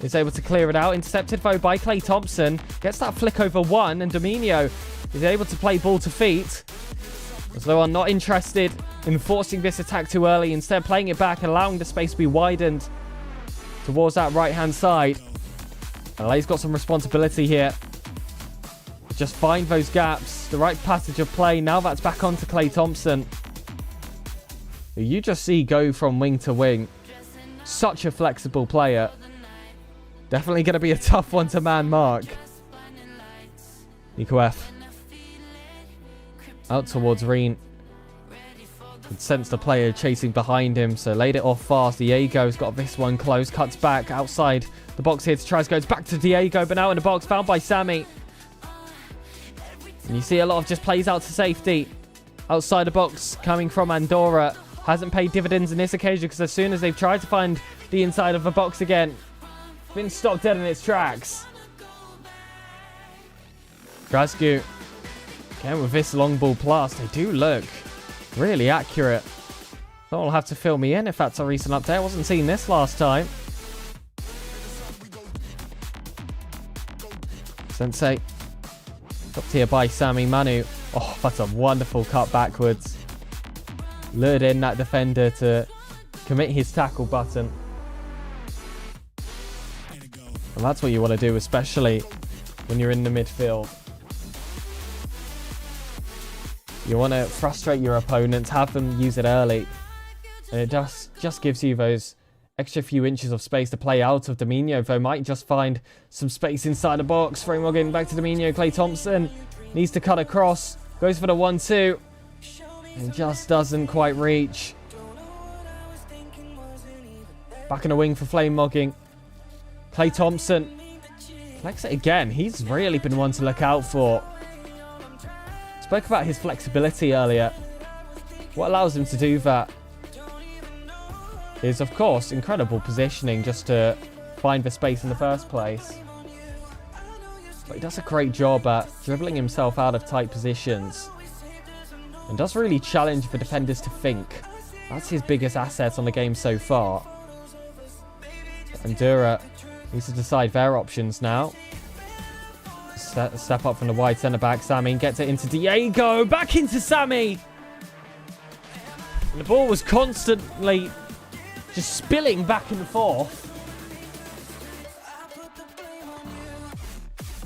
Is able to clear it out. Intercepted though by Clay Thompson. Gets that flick over one, and Dominio is able to play ball to feet. As though I'm not interested in forcing this attack too early. Instead playing it back and allowing the space to be widened towards that right-hand side. And LA's got some responsibility here. Just find those gaps. The right passage of play. Now that's back onto Clay Thompson, who you just see go from wing to wing. Such a flexible player. Definitely going to be a tough one to man mark. Nico F. Out towards Reen. Could sense the player chasing behind him, so laid it off fast. Diego's got this one close. Cuts back outside the box here to try. Goes back to Diego, but now in the box. Found by Sammy. And you see a lot of just plays out to safety. Outside the box coming from Andorra. Hasn't paid dividends in this occasion, because as soon as they've tried to find the inside of the box again, been stopped dead in its tracks. Krasku again with this long ball plus. They do look really accurate. Someone will have to fill me in if that's a recent update. I wasn't seeing this last time. Sensei. Stopped here by Sammy Manu. Oh, that's a wonderful cut backwards. Lured in that defender to commit his tackle button. And that's what you want to do, especially when you're in the midfield. You want to frustrate your opponents, have them use it early. And it just gives you those extra few inches of space to play out of Dominio, though might just find some space inside the box. Frame getting back to Dominio. Clay Thompson needs to cut across. Goes for the 1-2. And just doesn't quite reach. Back in the wing for Flame Mogging. Clay Thompson collects it again. He's really been one to look out for. Spoke about his flexibility earlier. What allows him to do that is, of course, incredible positioning just to find the space in the first place. But he does a great job at dribbling himself out of tight positions and does really challenge the defenders to think. That's his biggest asset on the game so far. Andorra needs to decide their options now. Step up from the wide centre-back. Sammy gets it into Diego. Back into Sammy. And the ball was constantly just spilling back and forth.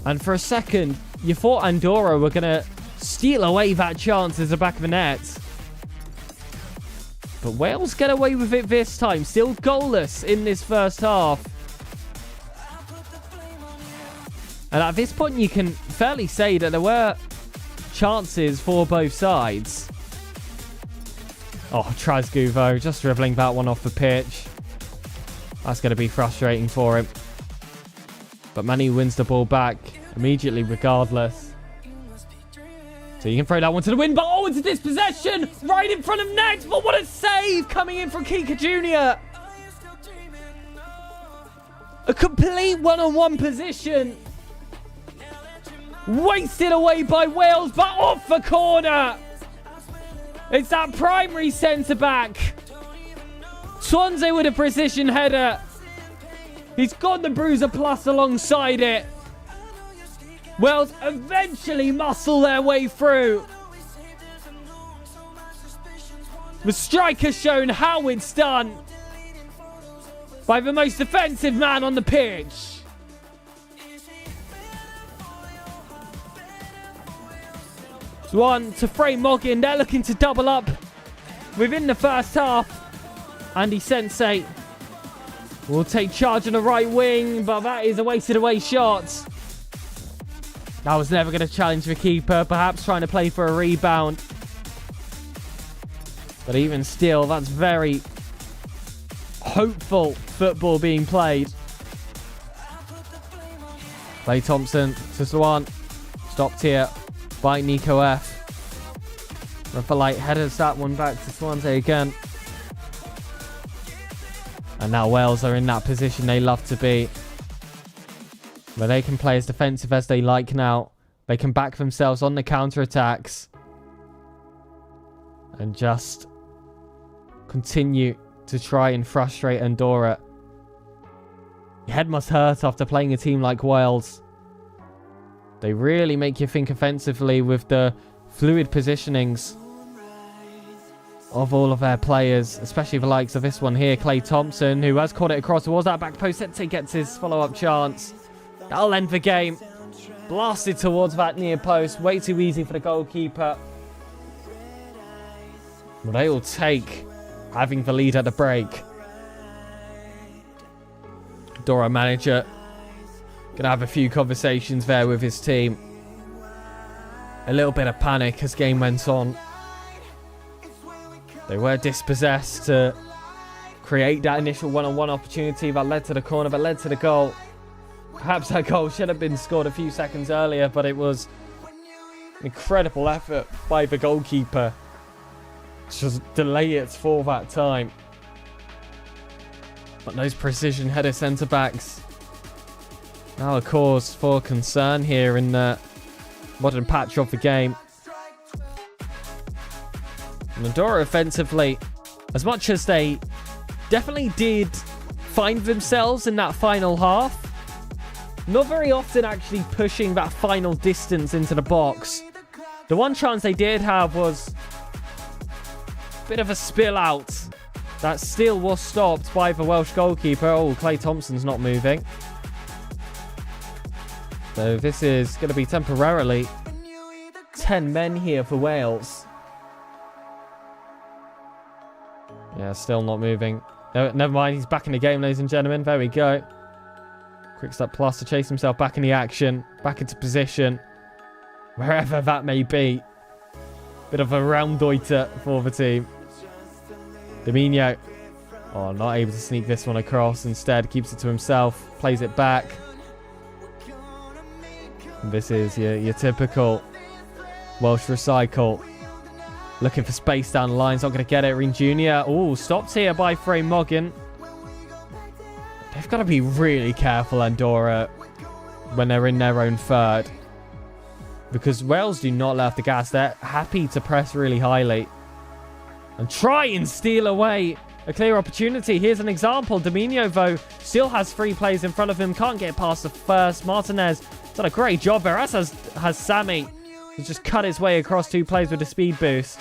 And for a second, you thought Andorra were going to steal away that chance as the back of the net. But Wales get away with it this time. Still goalless in this first half. And at this point, you can fairly say that there were chances for both sides. Oh, Trasguvo just dribbling that one off the pitch. That's going to be frustrating for him. But Manu wins the ball back immediately regardless. So you can throw that one to the win. But oh, it's a dispossession right in front of net. But what a save coming in from Kika Jr. A complete one-on-one position. Wasted away by Wales, but off the corner. It's that primary centre-back. Swansea with a precision header. He's got the Bruiser Plus alongside it. Wales eventually muscle their way through. The striker's shown how it's done by the most defensive man on the pitch. One to Frame Moggin. They're looking to double up within the first half. Andy Sensei will take charge on the right wing, but that is a wasted away shot. That was never going to challenge the keeper, perhaps trying to play for a rebound. But even still, that's very hopeful football being played. Clay Thompson to Swan. Stopped here by Nico F. Rapalite headers that one back to Swansea again. And now Wales are in that position they love to be, where they can play as defensive as they like now. They can back themselves on the counter-attacks and just continue to try and frustrate Andorra. Your head must hurt after playing a team like Wales. They really make you think offensively with the fluid positionings of all of their players, especially the likes of this one here, Clay Thompson, who has caught it across towards that back post. Sente gets his follow-up chance. That'll end the game. Blasted towards that near post. Way too easy for the goalkeeper. Well, they will take having the lead at the break. Andorra manager gonna have a few conversations there with his team. A little bit of panic as game went on. They were dispossessed to create that initial one-on-one opportunity that led to the corner, that led to the goal. Perhaps that goal should have been scored a few seconds earlier, but it was an incredible effort by the goalkeeper to just delay it for that time. But those precision header centre-backs now a cause for concern here in the modern patch of the game. And Andorra offensively, as much as they definitely did find themselves in that final half, not very often actually pushing that final distance into the box. The one chance they did have was a bit of a spill out. That still was stopped by the Welsh goalkeeper. Oh, Clay Thompson's not moving. So this is going to be temporarily 10 men here for Wales. Yeah, still not moving. No, never mind, he's back in the game, ladies and gentlemen. There we go. Quick step plus to chase himself back in the action. Back into position. Wherever that may be. Bit of a roundoiter for the team. Domino. Oh, not able to sneak this one across. Instead, keeps it to himself. Plays it back. And this is your typical Welsh recycle. Looking for space down the line. He's not going to get it. Reen Jr. Oh, stopped here by Frame Morgan. They've got to be really careful, Andorra, when they're in their own third. Because Wales do not let off the gas. They're happy to press really highly. And try and steal away a clear opportunity. Here's an example. Domino, though, still has 3 players in front of him. Can't get past the first. Martinez done a great job there, as has Sammy. He's just cut his way across 2 players with a speed boost.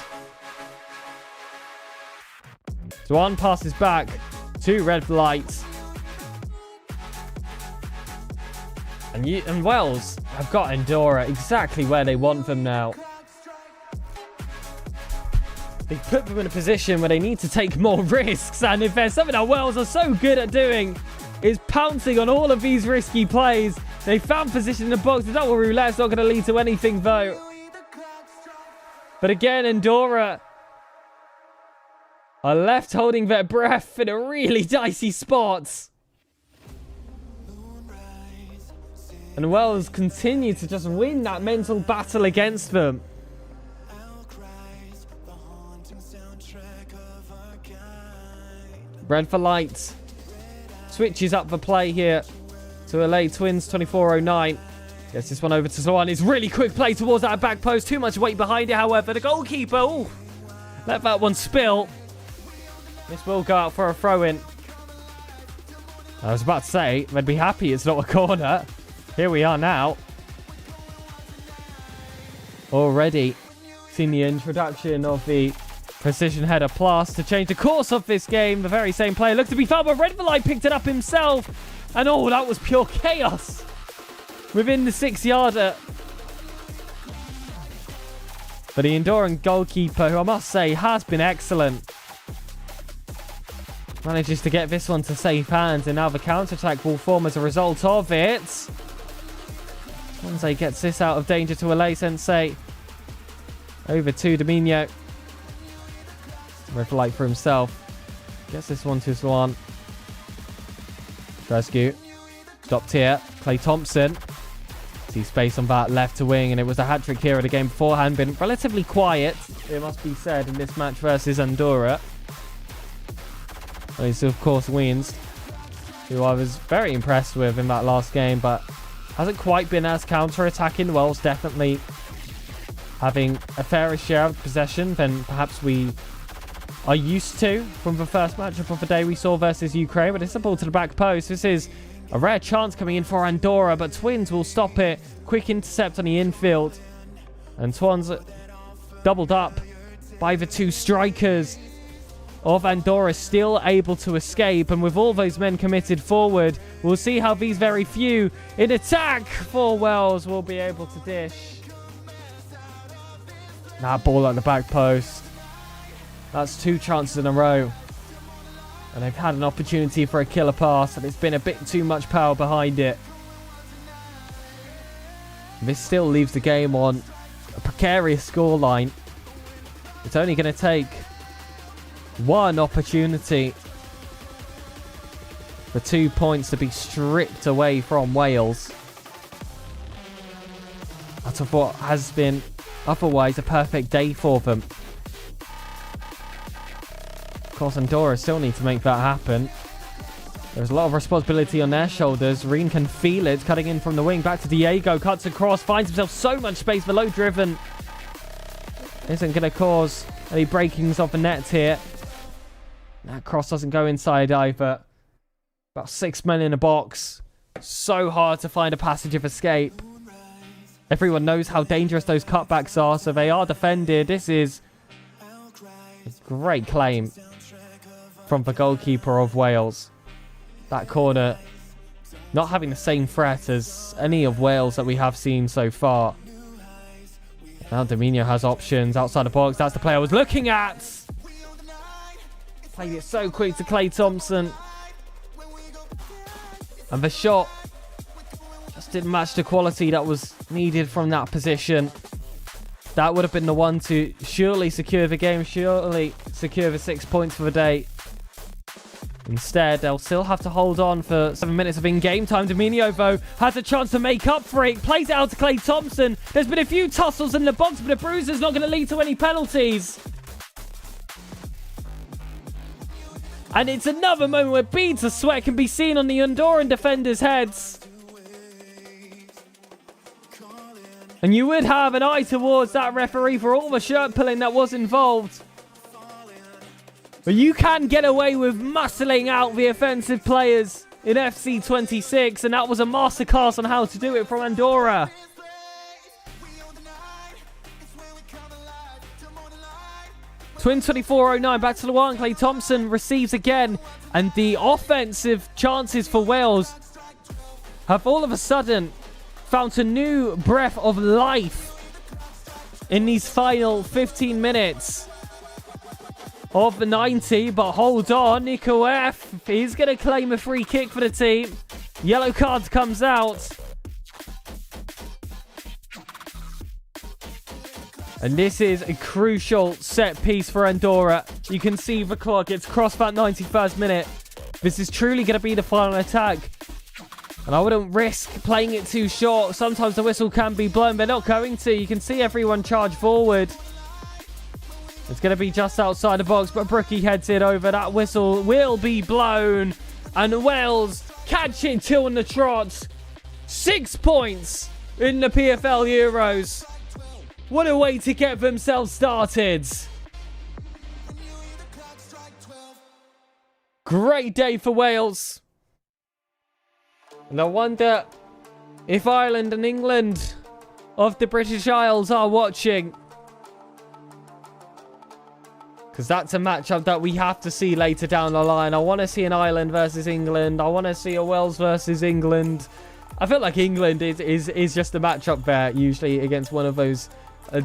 So one passes back. 2 red lights. And Wales have got Andorra exactly where they want them now. They put them in a position where they need to take more risks. And if there's something that Wales are so good at doing, is pouncing on all of these risky plays. They found position in the box. The double roulette's not going to lead to anything, though. But again, Andorra are left holding their breath in a really dicey spot. And Wales continue to just win that mental battle against them. Red for light. Switches up the play here to LA Twins 2409. Gets this one over to Zwan. It's really quick play towards that back post. Too much weight behind it, however. The goalkeeper, let that one spill. This will go out for a throw-in. I was about to say, they'd be happy it's not a corner. Here we are now. Already seen the introduction of the precision header plus to change the course of this game. The very same player looked to be fouled, but Redverlight picked it up himself. And that was pure chaos within the 6-yarder. But the Andorran goalkeeper, who I must say has been excellent, manages to get this one to safe hands, and now the counter-attack will form as a result of it. Sensei gets this out of danger to LA Sensei. Over to Domino. Redverlight for himself. Gets this one to Swan. Rescue. Stopped here. Clay Thompson. See space on that left to wing, and it was a hat-trick here of the game beforehand. Been relatively quiet, it must be said, in this match versus Andorra. And it's, of course, Wiens, who I was very impressed with in that last game, but hasn't quite been as counter-attacking. Wales definitely having a fairer share of possession than perhaps we are used to from the first matchup of the day we saw versus Ukraine. But it's a ball to the back post. This is a rare chance coming in for Andorra, but Twins will stop it. Quick intercept on the infield. And Twins doubled up by the two strikers of Andorra, still able to escape. And with all those men committed forward, we'll see how these very few in attack for Wales will be able to dish. That ball at the back post. That's 2 chances in a row. And they've had an opportunity for a killer pass, and it's been a bit too much power behind it. This still leaves the game on a precarious scoreline. It's only going to take one opportunity for 2 points to be stripped away from Wales out of what has been otherwise a perfect day for them. Of course, Andorra still need to make that happen. There's a lot of responsibility on their shoulders. Reen can feel it, cutting in from the wing. Back to Diego, cuts across, finds himself so much space. Below driven isn't going to cause any breakings of the net here. That cross doesn't go inside either. About 6 men in a box. So hard to find a passage of escape. Everyone knows how dangerous those cutbacks are, so they are defended. This is a great claim from the goalkeeper of Wales. That corner not having the same threat as any of Wales that we have seen so far. Now Domino has options outside the box. That's the player I was looking at. Played it so quick to Clay Thompson. And the shot just didn't match the quality that was needed from that position. That would have been the one to surely secure the game, surely secure the 6 points for the day. Instead, they'll still have to hold on for 7 minutes of in-game time. Dominio, though, has a chance to make up for it. Plays it out to Clay Thompson. There's been a few tussles in the box, but a bruiser's not going to lead to any penalties. And it's another moment where beads of sweat can be seen on the Andorran defenders' heads. And you would have an eye towards that referee for all the shirt pulling that was involved. But you can get away with muscling out the offensive players in FC26, and that was a masterclass on how to do it from Andorra. Twin 2409 back to the one. Clay Thompson receives again, and the offensive chances for Wales have all of a sudden found a new breath of life in these final 15 minutes of the 90. But hold on, Nico F is going to claim a free kick for the team. Yellow card comes out. And this is a crucial set piece for Andorra. You can see the clock. It's crossed that 91st minute. This is truly going to be the final attack. And I wouldn't risk playing it too short. Sometimes the whistle can be blown. They're not going to. You can see everyone charge forward. It's going to be just outside the box, but Brookie heads it over. That whistle will be blown. And Wales catch it 2 on the trot. 6 points in the PFL Euros. What a way to get themselves started. Great day for Wales. And I wonder if Ireland and England of the British Isles are watching. Because that's a matchup that we have to see later down the line. I want to see an Ireland versus England. I want to see a Wales versus England. I feel like England is just a matchup there, usually against one of those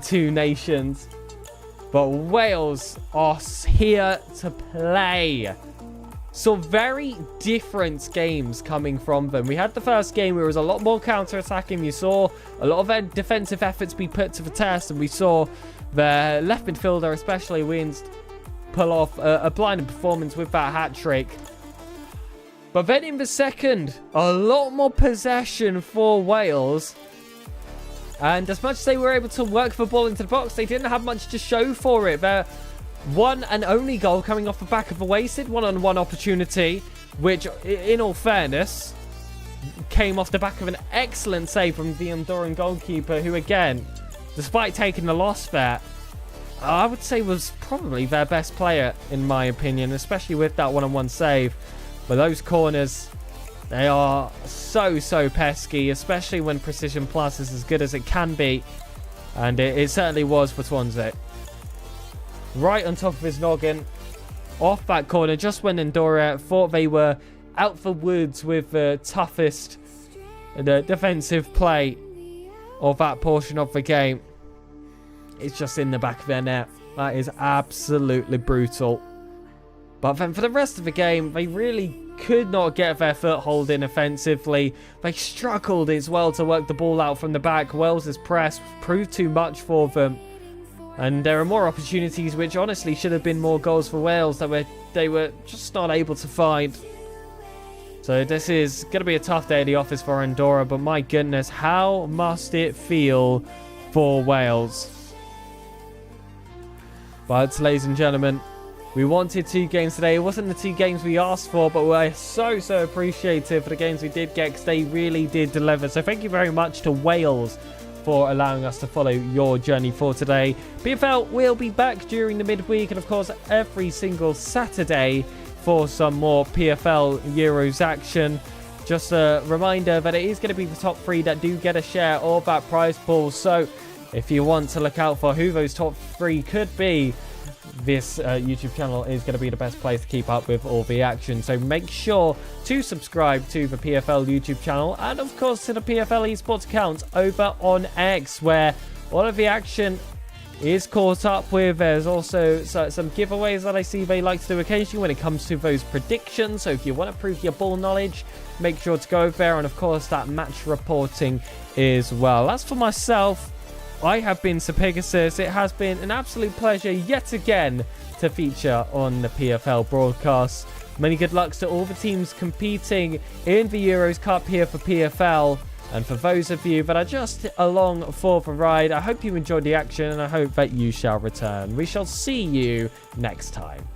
two nations. But Wales are here to play. So very different games coming from them. We had the first game where it was a lot more counter-attacking. You saw a lot of their defensive efforts be put to the test. And we saw their left midfielder, especially Wiens, pull off a blinding performance with that hat-trick. But then in the second, a lot more possession for Wales. And as much as they were able to work the ball into the box, they didn't have much to show for it. Their one and only goal coming off the back of a wasted one-on-one opportunity, which, in all fairness, came off the back of an excellent save from the Andorran goalkeeper, who, again, despite taking the loss there, I would say was probably their best player, in my opinion, especially with that one-on-one save. But those corners, they are so pesky, especially when Precision Plus is as good as it can be. And it certainly was for Swansea. Right on top of his noggin, off that corner, just when Andorra thought they were out for woods with the toughest defensive play of that portion of the game. It's just in the back of their net. That is absolutely brutal. But then for the rest of the game, they really could not get their foothold in offensively. They struggled as well to work the ball out from the back. Wales's press proved too much for them. And there are more opportunities which honestly should have been more goals for Wales that they were just not able to find. So this is going to be a tough day at the office for Andorra, but my goodness, how must it feel for Wales? But ladies and gentlemen, we wanted 2 games today. It wasn't the 2 games we asked for, but we're so appreciative for the games we did get, because they really did deliver. So thank you very much to Wales for allowing us to follow your journey for today. PFL will be back during the midweek, and of course every single Saturday for some more PFL Euros action. Just a reminder that it is going to be the top 3 that do get a share of that prize pool. So if you want to look out for who those top 3 could be, this YouTube channel is going to be the best place to keep up with all the action. So make sure to subscribe to the PFL YouTube channel, and of course to the PFL esports account over on X, where all of the action is caught up with. There's also some giveaways that I see they like to do occasionally when it comes to those predictions. So if you want to prove your ball knowledge, make sure to go over there, and of course that match reporting as well. As for myself, I have been Sir Pegasus. It has been an absolute pleasure yet again to feature on the PFL broadcast. Many good lucks to all the teams competing in the Euros Cup here for PFL. And for those of you that are just along for the ride, I hope you enjoyed the action, and I hope that you shall return. We shall see you next time.